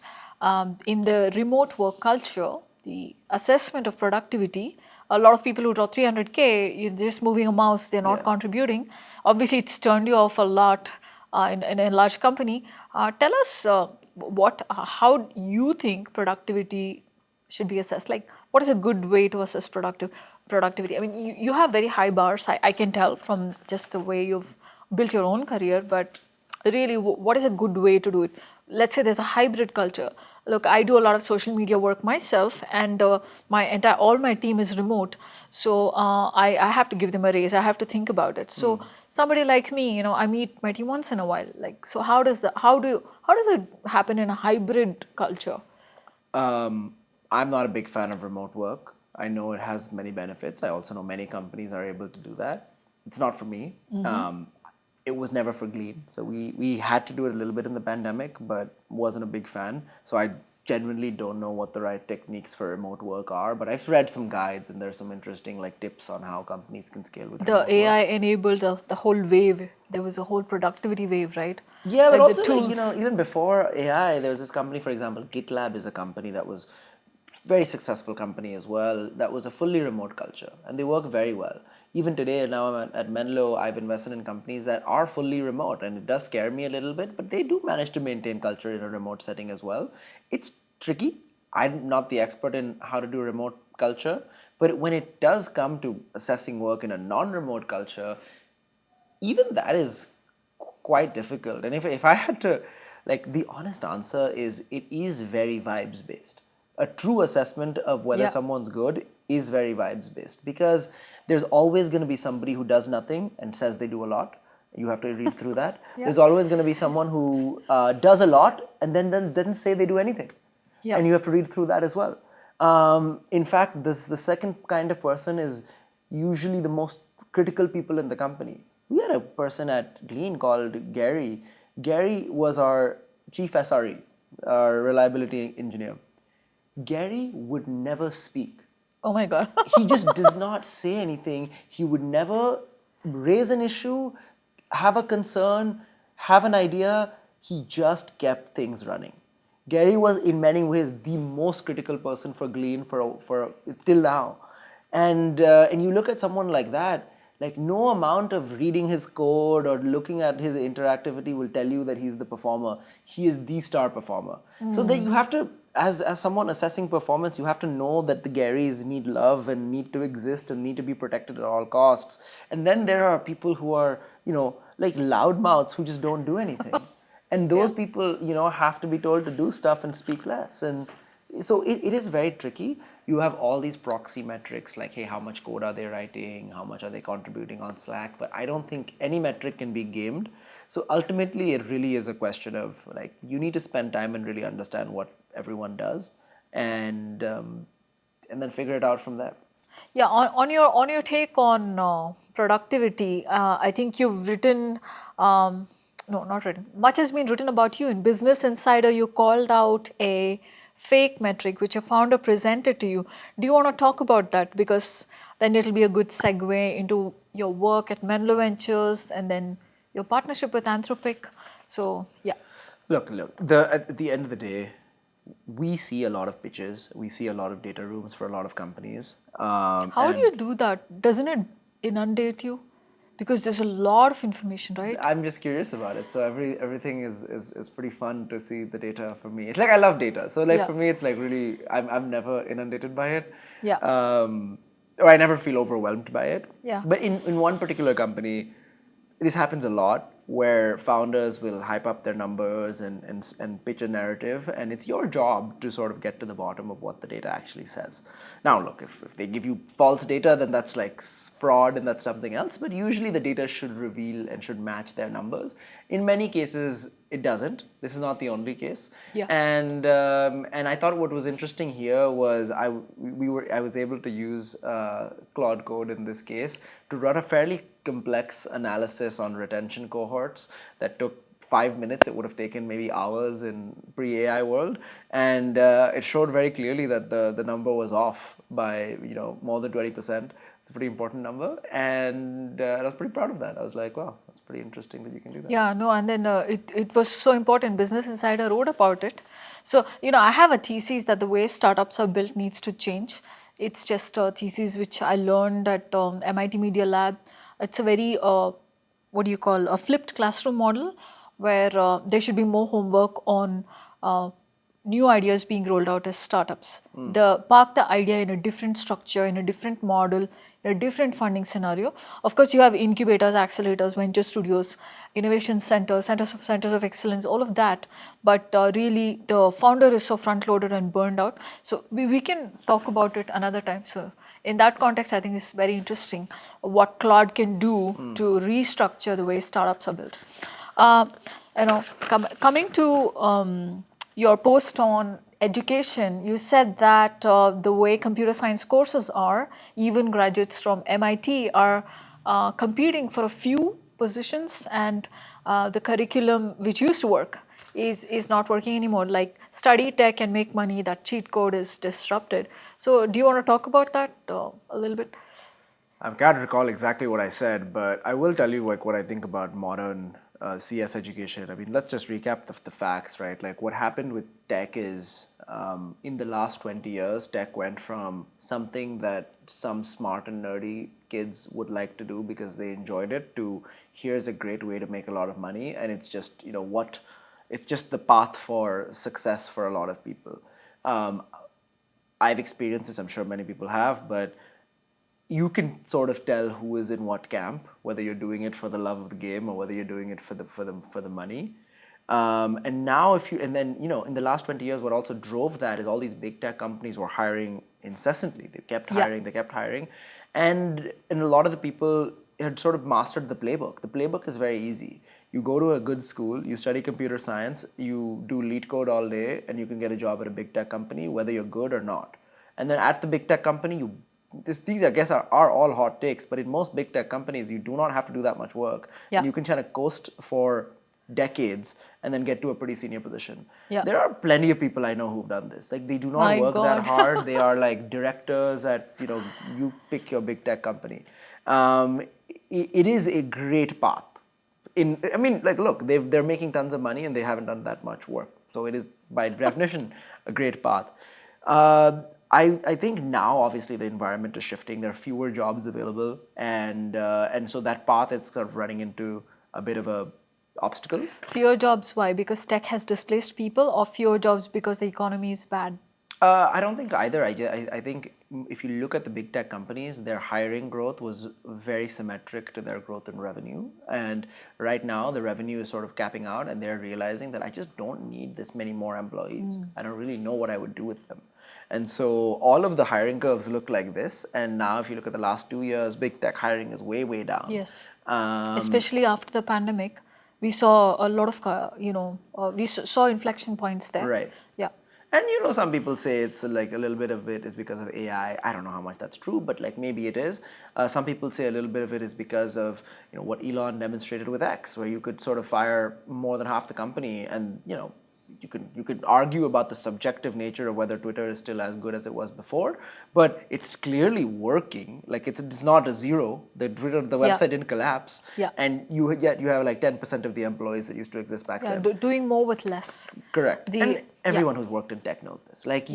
in the remote work culture, the assessment of productivity, a lot of people who draw 300K, you're just moving a mouse, they're not contributing. Obviously, it's turned you off a lot in a large company. Tell us how you think productivity should be assessed. Like, what is a good way to assess productivity? I mean, you have very high bars, I can tell from just the way you've built your own career, but really, what is a good way to do it? Let's say there's a hybrid culture. Look, I do a lot of social media work myself, and all my team is remote. So I have to give them a raise. I have to think about it. So somebody like me, I meet my team once in a while. Like, so how does it happen in a hybrid culture? I'm not a big fan of remote work. I know it has many benefits. I also know many companies are able to do that. It's not for me. It was never for Glean. So we had to do it a little bit in the pandemic, but wasn't a big fan. So I genuinely don't know what the right techniques for remote work are, but I've read some guides and there's some interesting tips on how companies can scale with remote work. The AI enabled the whole wave. There was a whole productivity wave, right? Yeah, but also even before AI, there was this company, for example, GitLab is a company that was very successful company as well. That was a fully remote culture, and they work very well. Even today, now I'm at Menlo, I've invested in companies that are fully remote, and it does scare me a little bit, but they do manage to maintain culture in a remote setting as well. It's tricky. I'm not the expert in how to do remote culture, but when it does come to assessing work in a non-remote culture, even that is quite difficult. And if I had to, the honest answer is it is very vibes based. A true assessment of whether someone's good is very vibes based, because there's always going to be somebody who does nothing and says they do a lot. You have to read through that. There's always going to be someone who does a lot and then doesn't say they do anything. And you have to read through that as well. In fact, the second kind of person is usually the most critical people in the company. We had a person at Glean called Gary. Gary was our chief SRE, our reliability engineer. Gary would never speak. Oh my God. He just does not say anything. He would never raise an issue, have a concern, have an idea. He just kept things running. Gary was in many ways the most critical person for Glean for till now. And you look at someone like that, no amount of reading his code or looking at his interactivity will tell you that he's the performer. He is the star performer. So that you have to, as someone assessing performance, you have to know that the Garys need love and need to exist and need to be protected at all costs. And then there are people who are, loudmouths who just don't do anything. And those people, have to be told to do stuff and speak less. And so it is very tricky. you have all these proxy metrics like, hey, how much code are they writing? How much are they contributing on Slack? But I don't think any metric can be gamed. So ultimately, it really is a question of like, you need to spend time and really understand what everyone does, and then figure it out from there. Yeah, on your take on productivity, I think you've written, no, not written. Much has been written about you in Business Insider. You called out a fake metric which a founder presented to you. Do you want to talk about that? Because then it'll be a good segue into your work at Menlo Ventures and then your partnership with Anthropic. So yeah. Look. At the end of the day, we see a lot of pitches. We see a lot of data rooms for a lot of companies. How do you do that? Doesn't it inundate you? Because there's a lot of information, right? I'm just curious about it. So everything is pretty fun to see the data for me. It's like I love data. So like Yeah. for me, it's like really I'm never inundated by it. Yeah. Or I never feel overwhelmed by it. Yeah. But in one particular company, this happens a lot where founders will hype up their numbers and pitch a narrative, and it's your job to sort of get to the bottom of what the data actually says. Now, look, if they give you false data, then that's like fraud and that's something else, but usually the data should reveal and should match their numbers. In many cases, it doesn't. This is not the only case. Yeah. And I thought what was interesting here was I was able to use Claude Code in this case to run a fairly complex analysis on retention cohorts that took 5 minutes. It would have taken maybe hours in pre-AI world, and it showed very clearly that the number was off by more than 20%. It's a pretty important number, and I was pretty proud of that. I was like, wow, that's pretty interesting that you can do that. Yeah, no, and then it was so important. Business Insider wrote about it. So, I have a thesis that the way startups are built needs to change. It's just a thesis which I learned at MIT Media Lab. It's a very, a flipped classroom model where there should be more homework on new ideas being rolled out as startups. Park the idea in a different structure, in a different model, in a different funding scenario. Of course, you have incubators, accelerators, venture studios, innovation centers, centers of excellence, all of that. But really, the founder is so front-loaded and burned out. So we can talk about it another time. So in that context, I think it's very interesting what Claude can do to restructure the way startups are built. Coming to your post on education, you said that the way computer science courses are, even graduates from MIT are competing for a few positions, and the curriculum which used to work is not working anymore. Like study tech and make money, that cheat code is disrupted. So do you want to talk about that a little bit? I can't recall exactly what I said, but I will tell you like what I think about modern CS education. I mean, let's just recap the facts, right? Like what happened with tech is in the last 20 years, tech went from something that some smart and nerdy kids would like to do because they enjoyed it to here's a great way to make a lot of money, and it's just it's just the path for success for a lot of people. I've experienced this, I'm sure many people have, but you can sort of tell who is in what camp, whether you're doing it for the love of the game or whether you're doing it for the money. And now in the last 20 years, what also drove that is all these big tech companies were hiring incessantly. They kept hiring, and a lot of the people had sort of mastered the playbook. The playbook is very easy. You go to a good school, you study computer science, you do lead code all day, and you can get a job at a big tech company, whether you're good or not. And then at the big tech company, these I guess are all hot takes, but in most big tech companies, you do not have to do that much work. Yeah. And you can kind of coast for decades and then get to a pretty senior position. Yeah. There are plenty of people I know who've done this. Like they do not work that hard. They are like directors at, you pick your big tech company. It is a great path. Look, they're making tons of money and they haven't done that much work. So it is by definition a great path. I think now, obviously, the environment is shifting. There are fewer jobs available, and so that path is sort of running into a bit of a obstacle. Fewer jobs, why? Because tech has displaced people, or fewer jobs because the economy is bad? I don't think either. I think if you look at the big tech companies, their hiring growth was very symmetric to their growth in revenue. And right now, the revenue is sort of capping out, and they're realizing that I just don't need this many more employees. I don't really know what I would do with them. And so all of the hiring curves look like this. And now, if you look at the last 2 years, big tech hiring is way, way down. Yes. Especially after the pandemic, we saw a lot of, saw inflection points there. Right. Yeah. And some people say it's like a little bit of it is because of AI. I don't know how much that's true, but like maybe it is. Some people say a little bit of it is because of what Elon demonstrated with X, where you could sort of fire more than half the company, and you could argue about the subjective nature of whether Twitter is still as good as it was before, but it's clearly working. Like it's not a zero. The website didn't collapse, and you have like 10% of the employees that used to exist back then. Doing more with less. Correct. And everyone who's worked in tech knows this. Like,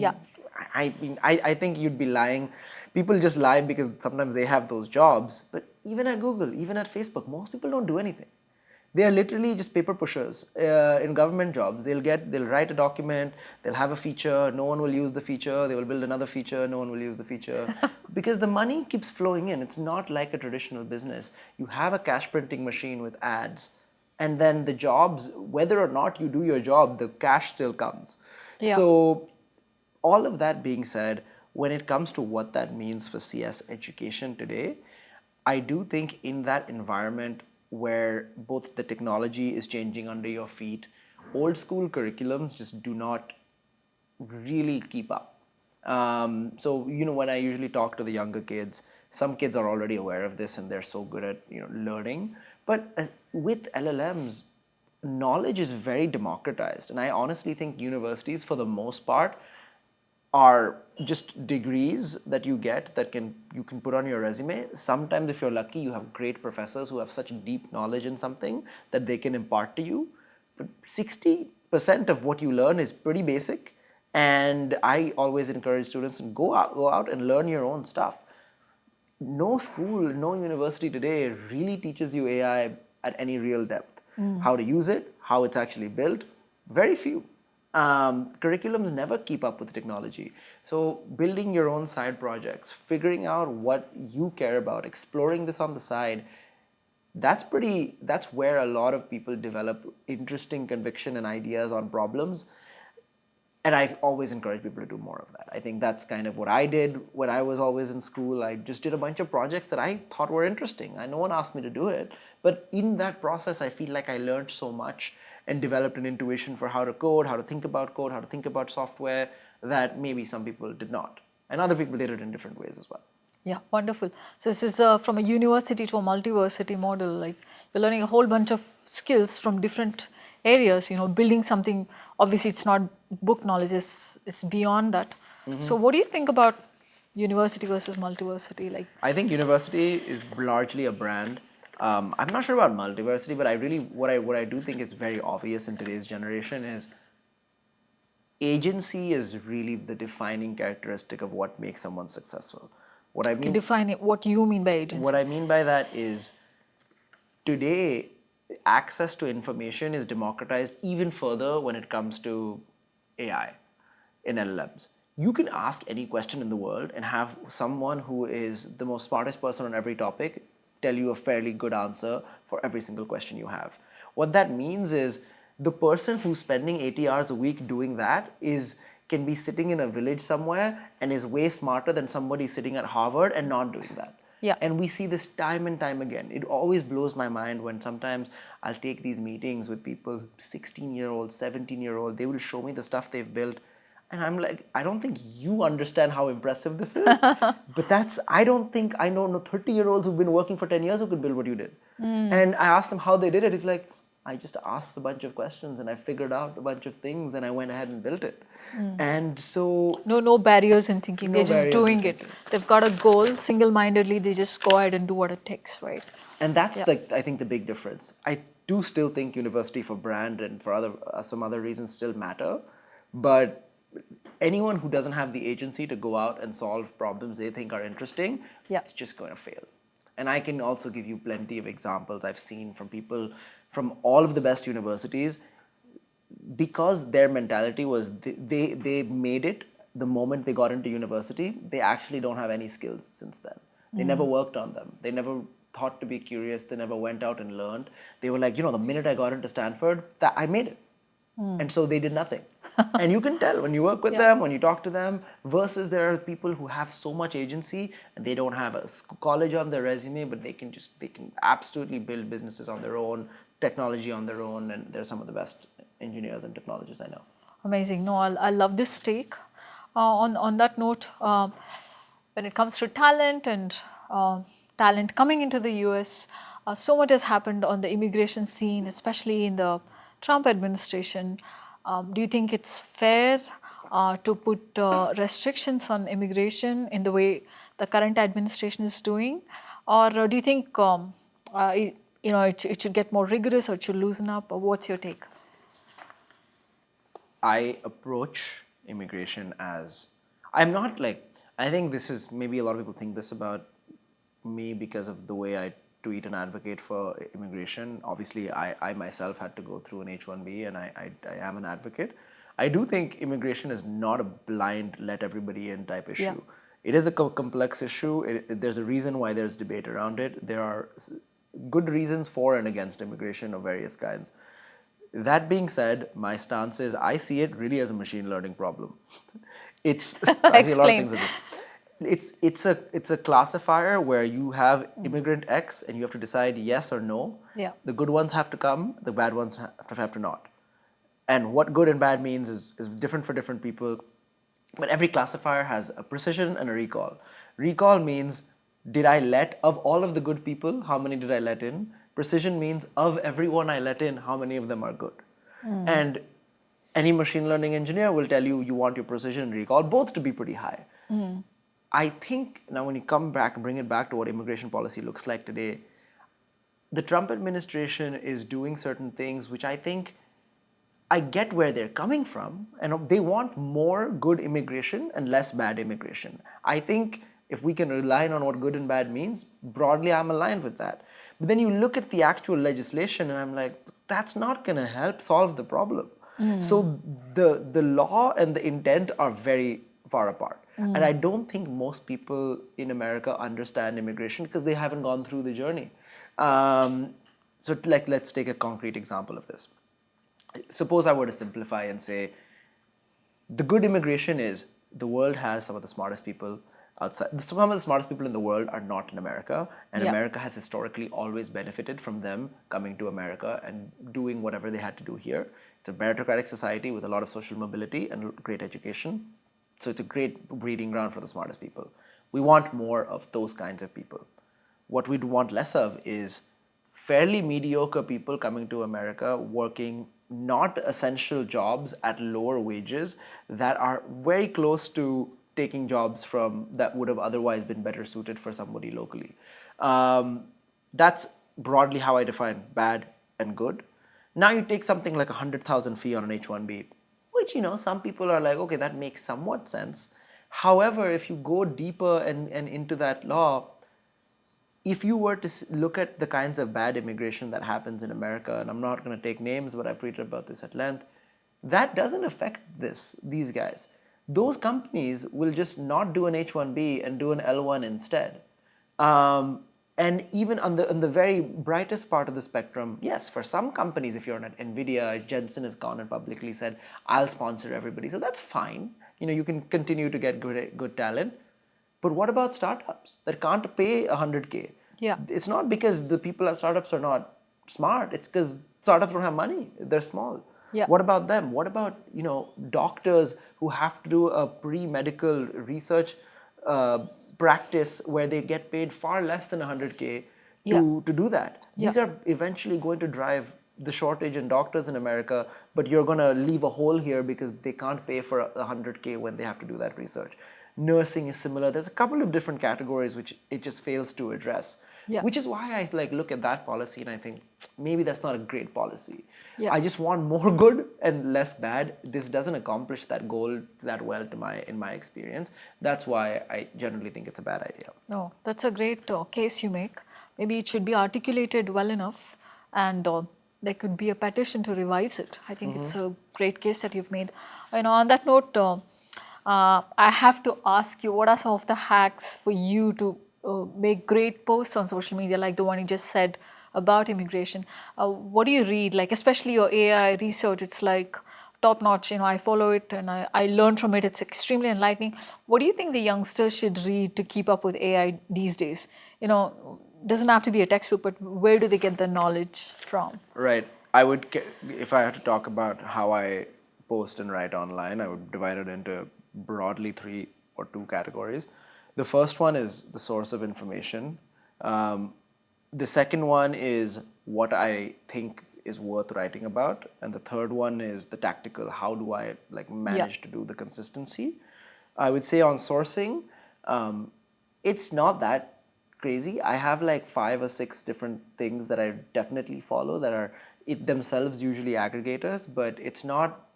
I think you'd be lying. People just lie because sometimes they have those jobs. But even at Google, even at Facebook, most people don't do anything. They are literally just paper pushers in government jobs. They'll write a document, they'll have a feature, no one will use the feature, they will build another feature, no one will use the feature. Because the money keeps flowing in. It's not like a traditional business. You have a cash printing machine with ads, and then the jobs, whether or not you do your job, the cash still comes. Yeah. So all of that being said, when it comes to what that means for CS education today, I do think in that environment where both the technology is changing under your feet, old school curriculums just do not really keep up. So when I usually talk to the younger kids, some kids are already aware of this and they're so good at learning. But with LLMs, knowledge is very democratized, and I honestly think universities, for the most part, are just degrees that you get that you can put on your resume. Sometimes, if you're lucky, you have great professors who have such deep knowledge in something that they can impart to you. But 60% of what you learn is pretty basic, and I always encourage students to go out and learn your own stuff. No school, no university today really teaches you AI at any real depth. How to use it, how it's actually built, very few. Curriculums never keep up with technology. So building your own side projects, figuring out what you care about, exploring this on the side, that's where a lot of people develop interesting conviction and ideas on problems. And I've always encouraged people to do more of that. I think that's kind of what I did when I was always in school. I just did a bunch of projects that I thought were interesting. No one asked me to do it. But in that process, I feel like I learned so much and developed an intuition for how to code, how to think about software that maybe some people did not. And other people did it in different ways as well. Yeah, wonderful. So this is from a university to a multiversity model. Like you're learning a whole bunch of skills from different areas, building something. Obviously, it's not book knowledge, it's beyond that. So what do you think about university versus multiversity? Like, I think university is largely a brand. I'm not sure about multiversity, but what I do think is very obvious in today's generation is agency is really the defining characteristic of what makes someone successful. What I mean, define it, what you mean by agency. What I mean by that is today access to information is democratized even further when it comes to AI in LLMs. You can ask any question in the world and have someone who is the most smartest person on every topic tell you a fairly good answer for every single question you have. What that means is the person who's spending 80 hours a week doing that can be sitting in a village somewhere and is way smarter than somebody sitting at Harvard and not doing that. Yeah. And we see this time and time again. It always blows my mind when sometimes I'll take these meetings with people, 16-year-olds, 17-year-olds, they will show me the stuff they've built. And I'm like, I don't think you understand how impressive this is. But I don't think I know 30-year-olds who've been working for 10 years who could build what you did. And I asked them how they did it. It's like, I just asked a bunch of questions and I figured out a bunch of things and I went ahead and built it. And so... No barriers in thinking. They're just doing it. They've got a goal, single-mindedly, they just go ahead and do what it takes, right? And that's I think the big difference. I do still think university for brand and for some other reasons still matter. But anyone who doesn't have the agency to go out and solve problems they think are interesting, it's just going to fail. And I can also give you plenty of examples I've seen from people from all of the best universities, because their mentality was they made it the moment they got into university, they actually don't have any skills since then. They never worked on them. They never thought to be curious. They never went out and learned. They were like, the minute I got into Stanford, that I made it. And so they did nothing. And you can tell when you work with them, when you talk to them, versus there are people who have so much agency and they don't have a college on their resume, but they can absolutely build businesses on their own, technology on their own, and they're some of the best engineers and technologists I know. Amazing. No, I love this take. On that note, when it comes to talent and talent coming into the US, so much has happened on the immigration scene, especially in the Trump administration. Do you think it's fair to put restrictions on immigration in the way the current administration is doing? Or do you think it should get more rigorous or it should loosen up? Or what's your take? I approach immigration as, I'm not like, I think this is, maybe a lot of people think this about me because of the way I tweet and advocate for immigration. Obviously, I myself had to go through an H-1B and I am an advocate. I do think immigration is not a blind let everybody in type issue. Yeah. It is a complex issue. There's a reason why there's debate around it. There are good reasons for and against immigration of various kinds. That being said, my stance is I see it really as a machine learning problem. It's I see a lot of things as this. It's a classifier where you have immigrant X and you have to decide yes or no. Yeah. The good ones have to come, the bad ones have to not. And what good and bad means is different for different people. But every classifier has a precision and a recall. Recall means, did I let, of all of the good people, how many did I let in? Precision means, of everyone I let in, how many of them are good? And any machine learning engineer will tell you, you want your precision and recall both to be pretty high. I think now when you come back and bring it back to what immigration policy looks like today, the Trump administration is doing certain things which I think, I get where they're coming from, and they want more good immigration and less bad immigration. I think if we can rely on what good and bad means, broadly I'm aligned with that. But then you look at the actual legislation and I'm like, that's not going to help solve the problem. So the law and the intent are very far apart. And I don't think most people in America understand immigration because they haven't gone through the journey. So let's take a concrete example of this. Suppose I were to simplify and say, the good immigration is the world has some of the smartest people outside. Some of the smartest people in the world are not in America, and America has historically always benefited from them coming to America and doing whatever they had to do here. It's a meritocratic society with a lot of social mobility and great education. So it's a great breeding ground for the smartest people. We want more of those kinds of people. What we'd want less of is fairly mediocre people coming to America working not essential jobs at lower wages that are very close to taking jobs from that would have otherwise been better suited for somebody locally. That's broadly how I define bad and good. Now you take something like 100,000 fee on an H-1B, which, some people are like, okay, that makes somewhat sense. However, if you go deeper and into that law, if you were to look at the kinds of bad immigration that happens in America, and I'm not going to take names, but I've tweeted about this at length, that doesn't affect these guys. Those companies will just not do an H-1B and do an L-1 instead. And even on the very brightest part of the spectrum, yes, for some companies, if you're at NVIDIA, Jensen has gone and publicly said, I'll sponsor everybody. So that's fine. You can continue to get good talent. But what about startups that can't pay $100K? Yeah. It's not because the people at startups are not smart. It's because startups don't have money. They're small. Yeah. What about them? What about doctors who have to do a pre-medical research practice where they get paid far less than $100K to do that? These are eventually going to drive the shortage in doctors in America, but you're going to leave a hole here because they can't pay for $100K when they have to do that research. Nursing is similar. There's a couple of different categories which it just fails to address, which is why I look at that policy and I think maybe that's not a great policy. I just want more good and less bad. This doesn't accomplish that goal that well in my experience. That's why I generally think it's a bad idea. No, that's a great case you make. Maybe it should be articulated well enough and there could be a petition to revise it. I think it's a great case that you've made. On that note, I have to ask you, what are some of the hacks for you to make great posts on social media, like the one you just said about immigration? What do you read? Like, especially your AI research, it's like top notch. I follow it and I learn from it. It's extremely enlightening. What do you think the youngsters should read to keep up with AI these days? Doesn't have to be a textbook, but where do they get the knowledge from? Right. If I had to talk about how I post and write online, I would divide it into broadly three or two categories. The first one is the source of information. The second one is what I think is worth writing about, and the third one is the tactical. How do I manage to do the consistency? I would say on sourcing, it's not that crazy. I have like 5 or 6 different things that I definitely follow that are themselves usually aggregators, but it's not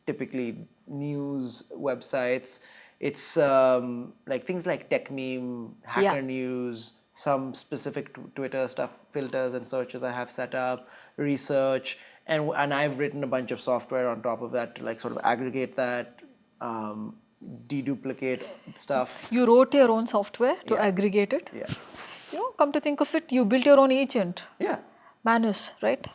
typically news websites. It's like things like tech meme, hacker news, some specific Twitter stuff, filters and searches I have set up, research, and I've written a bunch of software on top of that to sort of aggregate that, deduplicate stuff. You wrote your own software to aggregate it? Yeah. Come to think of it, you built your own agent. Yeah. Manus, right?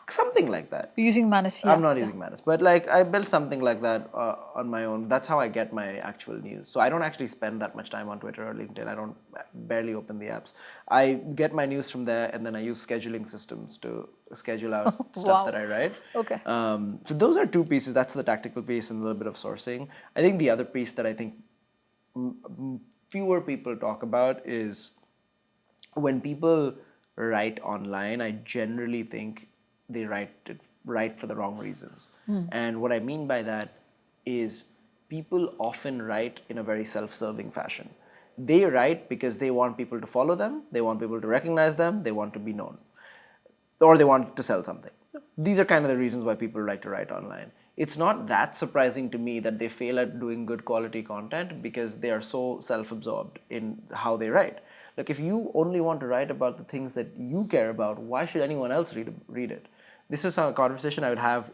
Something like that. Using Manus, I'm not using Manus, but I built something like that on my own. That's how I get my actual news. So I don't actually spend that much time on Twitter or LinkedIn. I don't barely open the apps. I get my news from there, and then I use scheduling systems to schedule out stuff that I write. Okay. So those are two pieces. That's the tactical piece and a little bit of sourcing. I think the other piece that I think fewer people talk about is when people write online, I generally think they write for the wrong reasons. And what I mean by that is people often write in a very self-serving fashion. They write because they want people to follow them, they want people to recognize them, they want to be known, or they want to sell something. These are kind of the reasons why people like to write online. It's not that surprising to me that they fail at doing good quality content because they are so self-absorbed in how they write. Like, if you only want to write about the things that you care about, why should anyone else read it? This was a conversation I would have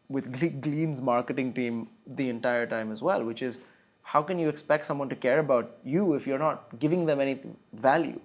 with Glean's marketing team the entire time as well, which is, how can you expect someone to care about you if you're not giving them any value?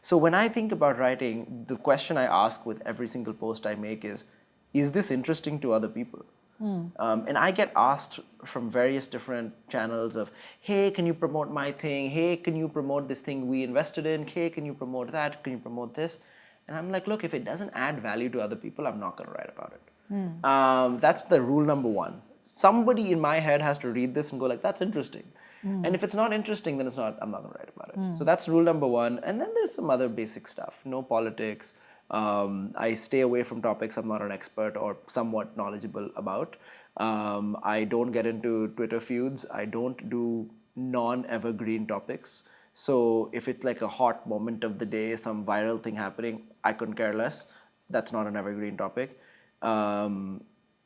So when I think about writing, the question I ask with every single post I make is this interesting to other people? And I get asked from various different channels of, hey, can you promote my thing? Hey, can you promote this thing we invested in? Hey, can you promote that? Can you promote this? And I'm like, look, if it doesn't add value to other people, I'm not going to write about it. That's the rule number one. Somebody in my head has to read this and go like, that's interesting. And if it's not interesting, then I'm not going to write about it. So that's rule number one. And then there's some other basic stuff. No politics. I stay away from topics I'm not an expert or somewhat knowledgeable about. I don't get into Twitter feuds. I don't do non-evergreen topics. So if it's like a hot moment of the day, some viral thing happening, I couldn't care less. That's not an evergreen topic. And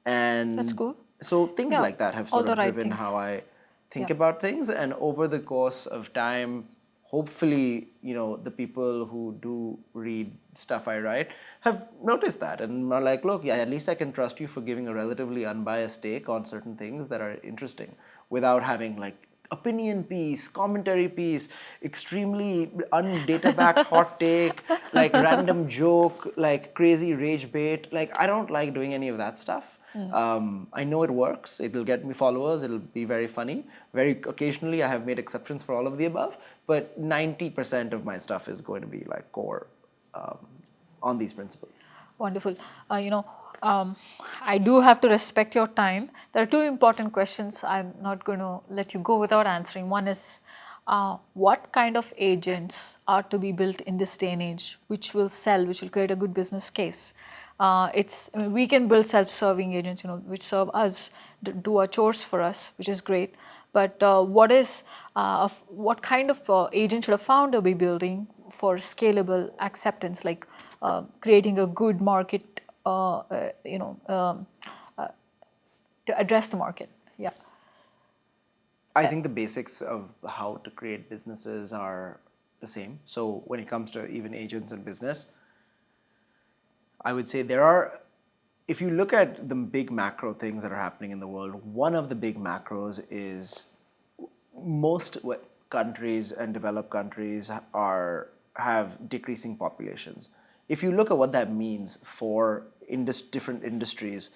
that's cool. So things like that have sort of driven how I think about things. And over the course of time, hopefully, the people who do read stuff I write have noticed that and are like, look, at least I can trust you for giving a relatively unbiased take on certain things that are interesting without having opinion piece, commentary piece, extremely undata-backed hot take, random joke, crazy rage bait. I don't like doing any of that stuff. I know it works. It'll get me followers. It'll be very funny. Very occasionally, I have made exceptions for all of the above. But 90% of my stuff is going to be core on these principles. Wonderful. I do have to respect your time. There are two important questions I'm not going to let you go without answering. One is, what kind of agents are to be built in this day and age, which will sell, which will create a good business case? We can build self-serving agents, which serve us, do our chores for us, which is great. But what kind of agent should a founder be building for scalable acceptance, creating a good market, to address the market? Yeah. I think the basics of how to create businesses are the same. So when it comes to even agents and business, I would say if you look at the big macro things that are happening in the world, one of the big macros is most countries and developed countries have decreasing populations. If you look at what that means for different industries,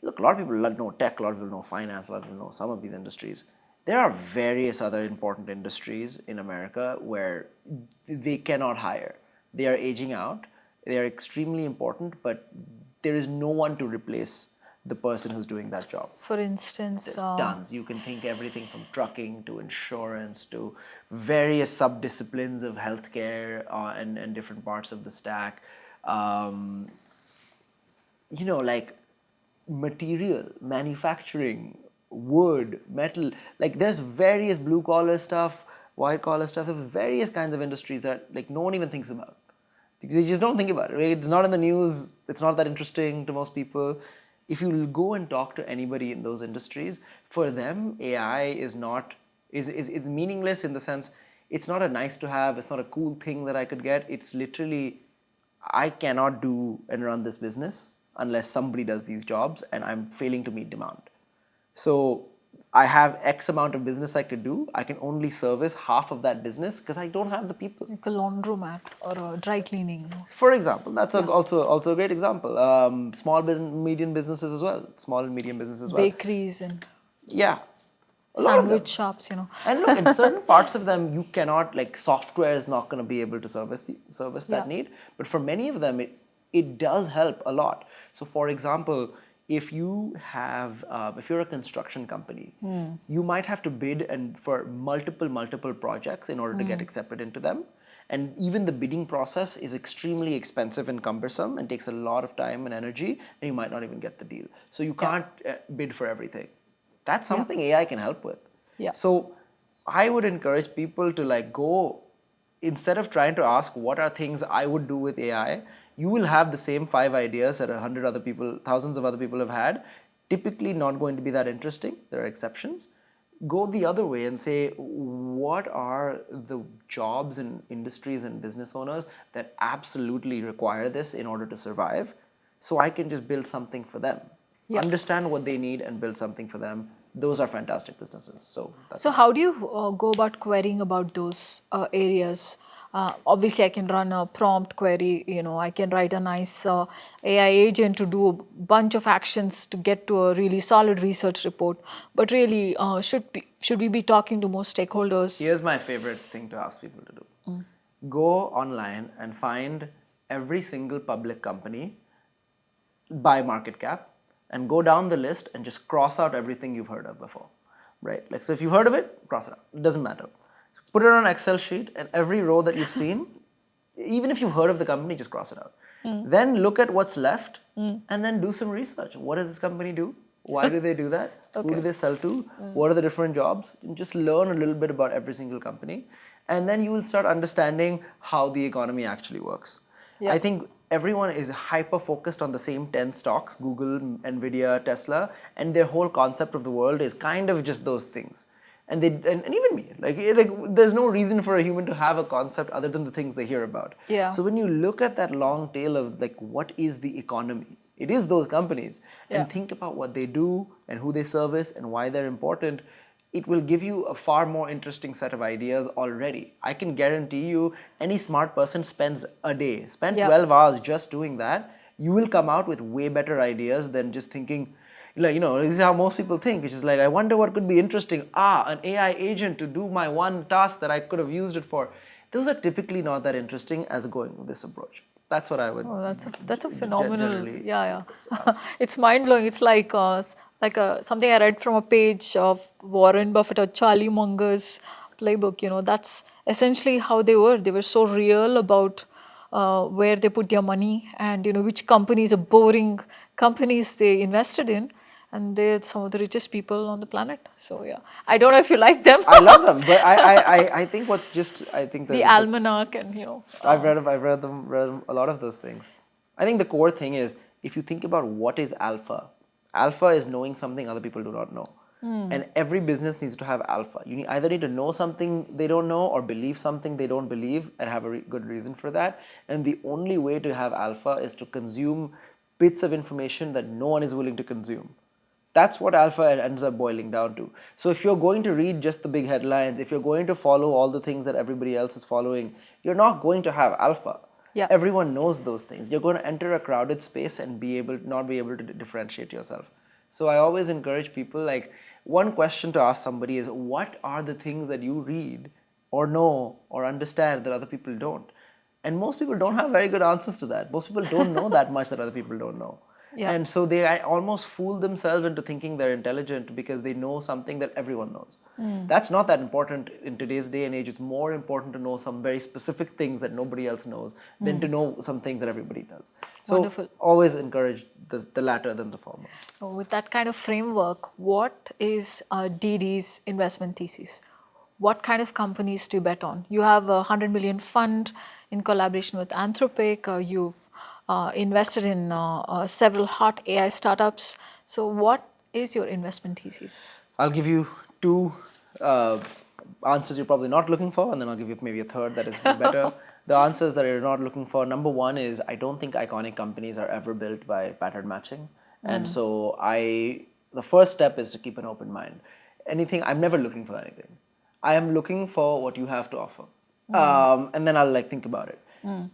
look, a lot of people know tech, a lot of people know finance, a lot of people know some of these industries. There are various other important industries in America where they cannot hire. They are aging out. They are extremely important, but there is no one to replace the person who's doing that job. For instance, There's tons. You can think everything from trucking to insurance to various subdisciplines of healthcare and different parts of the stack. Like material, manufacturing, wood, metal. Like there's various blue collar stuff, white collar stuff. There's various kinds of industries that like no one even thinks about. Because they just don't think about it. Right? It's not in the news. It's not that interesting to most people. If you go and talk to anybody in those industries, for them, AI is meaningless in the sense it's not a nice to have. It's not a cool thing that I could get. It's literally, I cannot do and run this business unless somebody does these jobs, and I'm failing to meet demand. So I have X amount of business I could do. I can only service half of that business because I don't have the people. like a laundromat or a dry cleaning. For example, that's also a great example. Small business, medium businesses as well. Small and medium businesses as well. Bakeries and Yeah. sandwich shops, And look, in certain parts of them, you cannot, like software is not going to be able to service that need. But for many of them, it does help a lot. So for example, if you're a construction company, you might have to bid for multiple projects in order to get accepted into them. And even the bidding process is extremely expensive and cumbersome and takes a lot of time and energy, and you might not even get the deal. So you can't bid for everything. That's something AI can help with. Yeah. So I would encourage people to go, instead of trying to ask what are things I would do with AI, you will have the same 5 ideas that 100 other people, thousands of other people have had. Typically not going to be that interesting. There are exceptions. Go the other way and say, what are the jobs and industries and business owners that absolutely require this in order to survive? So I can just build something for them. Yeah. Understand what they need and build something for them. Those are fantastic businesses. So how do you go about querying about those areas? Obviously, I can run a prompt query. I can write a nice AI agent to do a bunch of actions to get to a really solid research report. But really, should we be talking to more stakeholders? Here's my favorite thing to ask people to do. Go online and find every single public company by market cap and go down the list and just cross out everything you've heard of before, right? Like, so if you've heard of it, cross it out. It doesn't matter. Put it on an Excel sheet, and every row that you've seen, even if you've heard of the company, just cross it out. Then look at what's left and then do some research. What does this company do? Why do they do that? Who do they sell to? What are the different jobs? And just learn a little bit about every single company. And then you will start understanding how the economy actually works. Yeah. I think everyone is hyper focused on the same 10 stocks, Google, Nvidia, Tesla, and their whole concept of the world is kind of just those things. And even me, like there's no reason for a human to have a concept other than the things they hear about. Yeah. So when you look at that long tail of like what is the economy, it is those companies, and think about what they do and who they service and why they're important, it will give you a far more interesting set of ideas already. I can guarantee you any smart person spend 12 hours just doing that, you will come out with way better ideas than just thinking, this is how most people think, which is like, I wonder what could be interesting. An AI agent to do my one task that I could have used it for. Those are typically not that interesting as going with this approach. That's what I would. Oh, that's a phenomenal. generally Yeah. It's mind blowing. It's like something I read from a page of Warren Buffett or Charlie Munger's playbook. That's essentially how they were. They were so real about where they put their money and which companies are boring companies they invested in. And they're some of the richest people on the planet. So yeah, I don't know if you like them. I love them, but I think the almanac and I've read a lot of those things. I think the core thing is, if you think about what is alpha is knowing something other people do not know. And every business needs to have alpha. You either need to know something they don't know or believe something they don't believe and have a good reason for that. And the only way to have alpha is to consume bits of information that no one is willing to consume. That's what alpha ends up boiling down to. So if you're going to read just the big headlines, if you're going to follow all the things that everybody else is following, you're not going to have alpha. Yeah. Everyone knows those things. You're going to enter a crowded space and not be able to differentiate yourself. So I always encourage people, like, one question to ask somebody is, what are the things that you read or know or understand that other people don't? And most people don't have very good answers to that. Most people don't know that much that other people don't know. Yeah. And so they almost fool themselves into thinking they're intelligent because they know something that everyone knows. That's not that important in today's day and age. It's more important to know some very specific things that nobody else knows than to know some things that everybody does. So Wonderful. always encourage the latter than the former. With that kind of framework, what is Deedy's investment thesis? What kind of companies do you bet on? You have a 100 million fund in collaboration with Anthropic. You've invested in several hot AI startups. So what is your investment thesis? I'll give you two answers you're probably not looking for, and then I'll give you maybe a third that is better. The answers that you're not looking for, number one is, I don't think iconic companies are ever built by pattern matching. And so the first step is to keep an open mind. I'm never looking for anything. I am looking for what you have to offer. And then I'll think about it.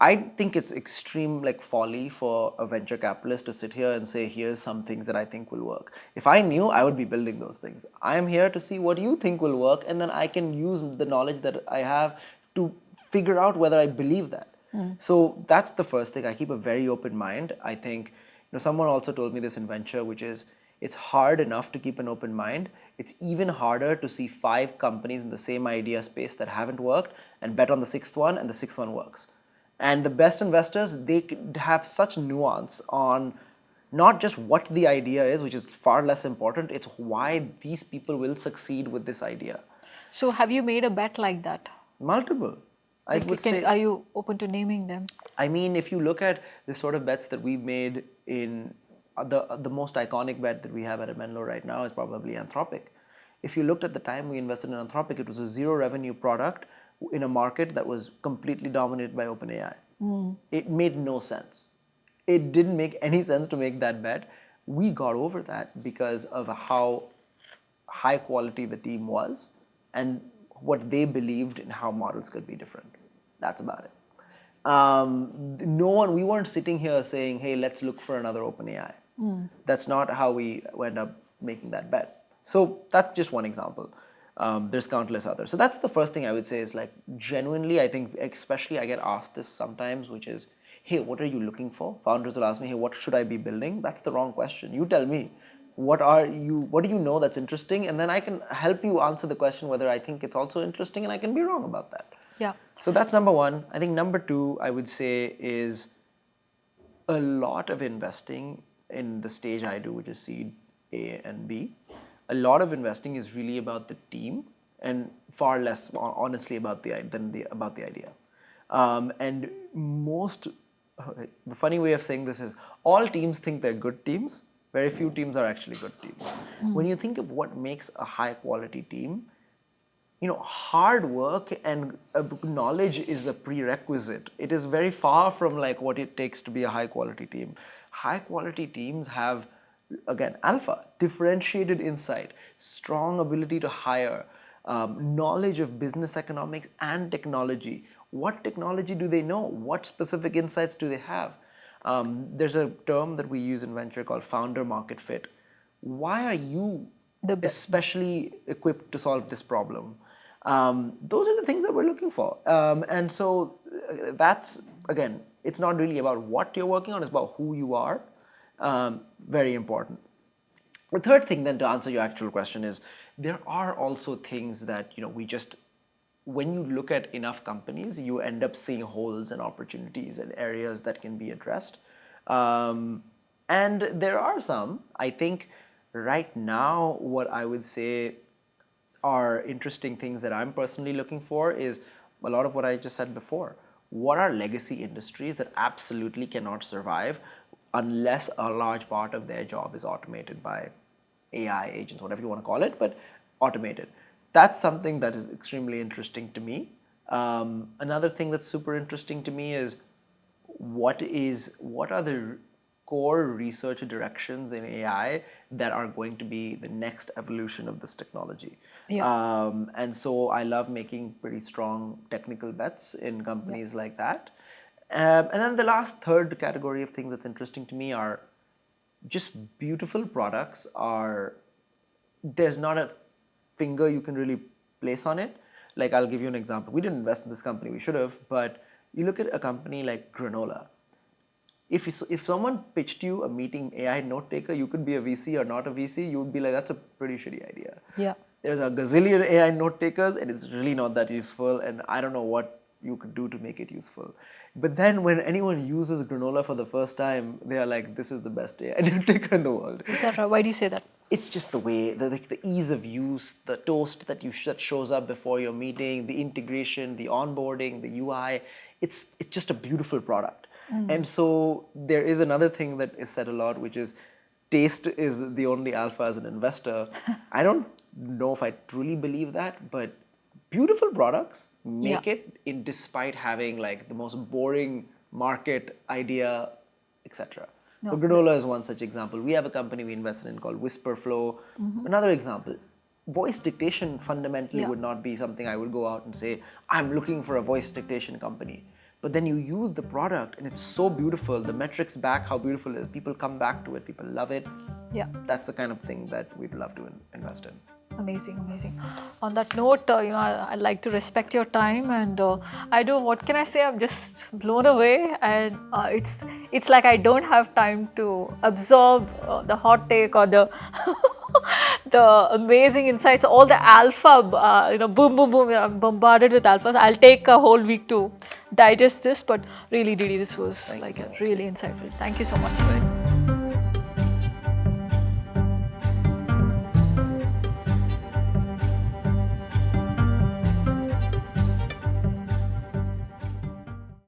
I think it's extreme folly for a venture capitalist to sit here and say, here's some things that I think will work. If I knew, I would be building those things. I am here to see what you think will work, and then I can use the knowledge that I have to figure out whether I believe that. So that's the first thing. I keep a very open mind. I think, someone also told me this in venture, which is, it's hard enough to keep an open mind. It's even harder to see 5 companies in the same idea space that haven't worked and bet on the 6th one, and the 6th one works. And the best investors, they have such nuance on not just what the idea is, which is far less important, it's why these people will succeed with this idea. So have you made a bet like that? Multiple. I would say. Are you open to naming them? I mean, if you look at the sort of bets that we've made in the most iconic bet that we have at Menlo right now is probably Anthropic. If you looked at the time we invested in Anthropic, it was a zero revenue product in a market that was completely dominated by OpenAI. It made no sense. It didn't make any sense to make that bet. We got over that because of how high quality the team was and what they believed in how models could be different. That's about it. We weren't sitting here saying, hey, let's look for another OpenAI. That's not how we end up making that bet. So that's just one example. There's countless others. So that's the first thing I would say is genuinely, I think, especially I get asked this sometimes, which is, hey, what are you looking for? Founders will ask me, hey, what should I be building? That's the wrong question. You tell me, what do you know that's interesting? And then I can help you answer the question whether I think it's also interesting, and I can be wrong about that. Yeah. So that's number one. I think number two, I would say, is a lot of investing in the stage I do, which is seed A and B. A lot of investing is really about the team and far less, honestly, about the idea. And the funny way of saying this is, all teams think they're good teams. Very few teams are actually good teams. When you think of what makes a high quality team, hard work and knowledge is a prerequisite. It is very far from what it takes to be a high quality team. High quality teams have, again, alpha, differentiated insight, strong ability to hire, knowledge of business economics and technology. What technology do they know? What specific insights do they have? There's a term that we use in venture called founder market fit. Why are you especially equipped to solve this problem? Those are the things that we're looking for. And so that's, again, it's not really about what you're working on, it's about who you are. Very important. The third thing then, to answer your actual question, is there are also things that when you look at enough companies, you end up seeing holes and opportunities and areas that can be addressed. And there are some. I think right now what I would say are interesting things that I'm personally looking for is a lot of what I just said before. What are legacy industries that absolutely cannot survive unless a large part of their job is automated by AI agents, whatever you want to call it, but automated? That's something that is extremely interesting to me. Another thing that's super interesting to me is what are the core research directions in AI that are going to be the next evolution of this technology. And so I love making pretty strong technical bets in companies like that. And then the last third category of things that's interesting to me are just beautiful products. There's not a finger you can really place on it. Like, I'll give you an example. We didn't invest in this company, we should have, but you look at a company like granola. If someone pitched you a meeting AI note taker, you could be a VC or not a VC, you would be like, that's a pretty shitty idea. Yeah. There's a gazillion AI note takers and it's really not that useful, and I don't know what you could do to make it useful. But then when anyone uses granola for the first time, they are like, this is the best AI note taker in the world. Is that right? Why do you say that? It's just the way, the ease of use, the toast that shows up before your meeting, the integration, the onboarding, the UI. It's just a beautiful product. And so there is another thing that is said a lot, which is taste is the only alpha as an investor. I don't know if I truly believe that, but beautiful products make it in despite having like the most boring market idea, etc. So granola is one such example. We have a company we invested in called Whisperflow. Another example, voice dictation fundamentally would not be something I would go out and say, I'm looking for a voice dictation company. But then you use the product and it's so beautiful. The metrics back how beautiful it is. People come back to it. People love it. Yeah. That's the kind of thing that we'd love to invest in. Amazing, amazing. On that note, I like to respect your time, and what can I say? I'm just blown away, and it's like I don't have time to absorb the hot take or the the amazing insights, all the alpha, boom, boom, boom. I'm bombarded with alphas. I'll take a whole week to digest this, but really, Deedy, this was really insightful. Thank you so much.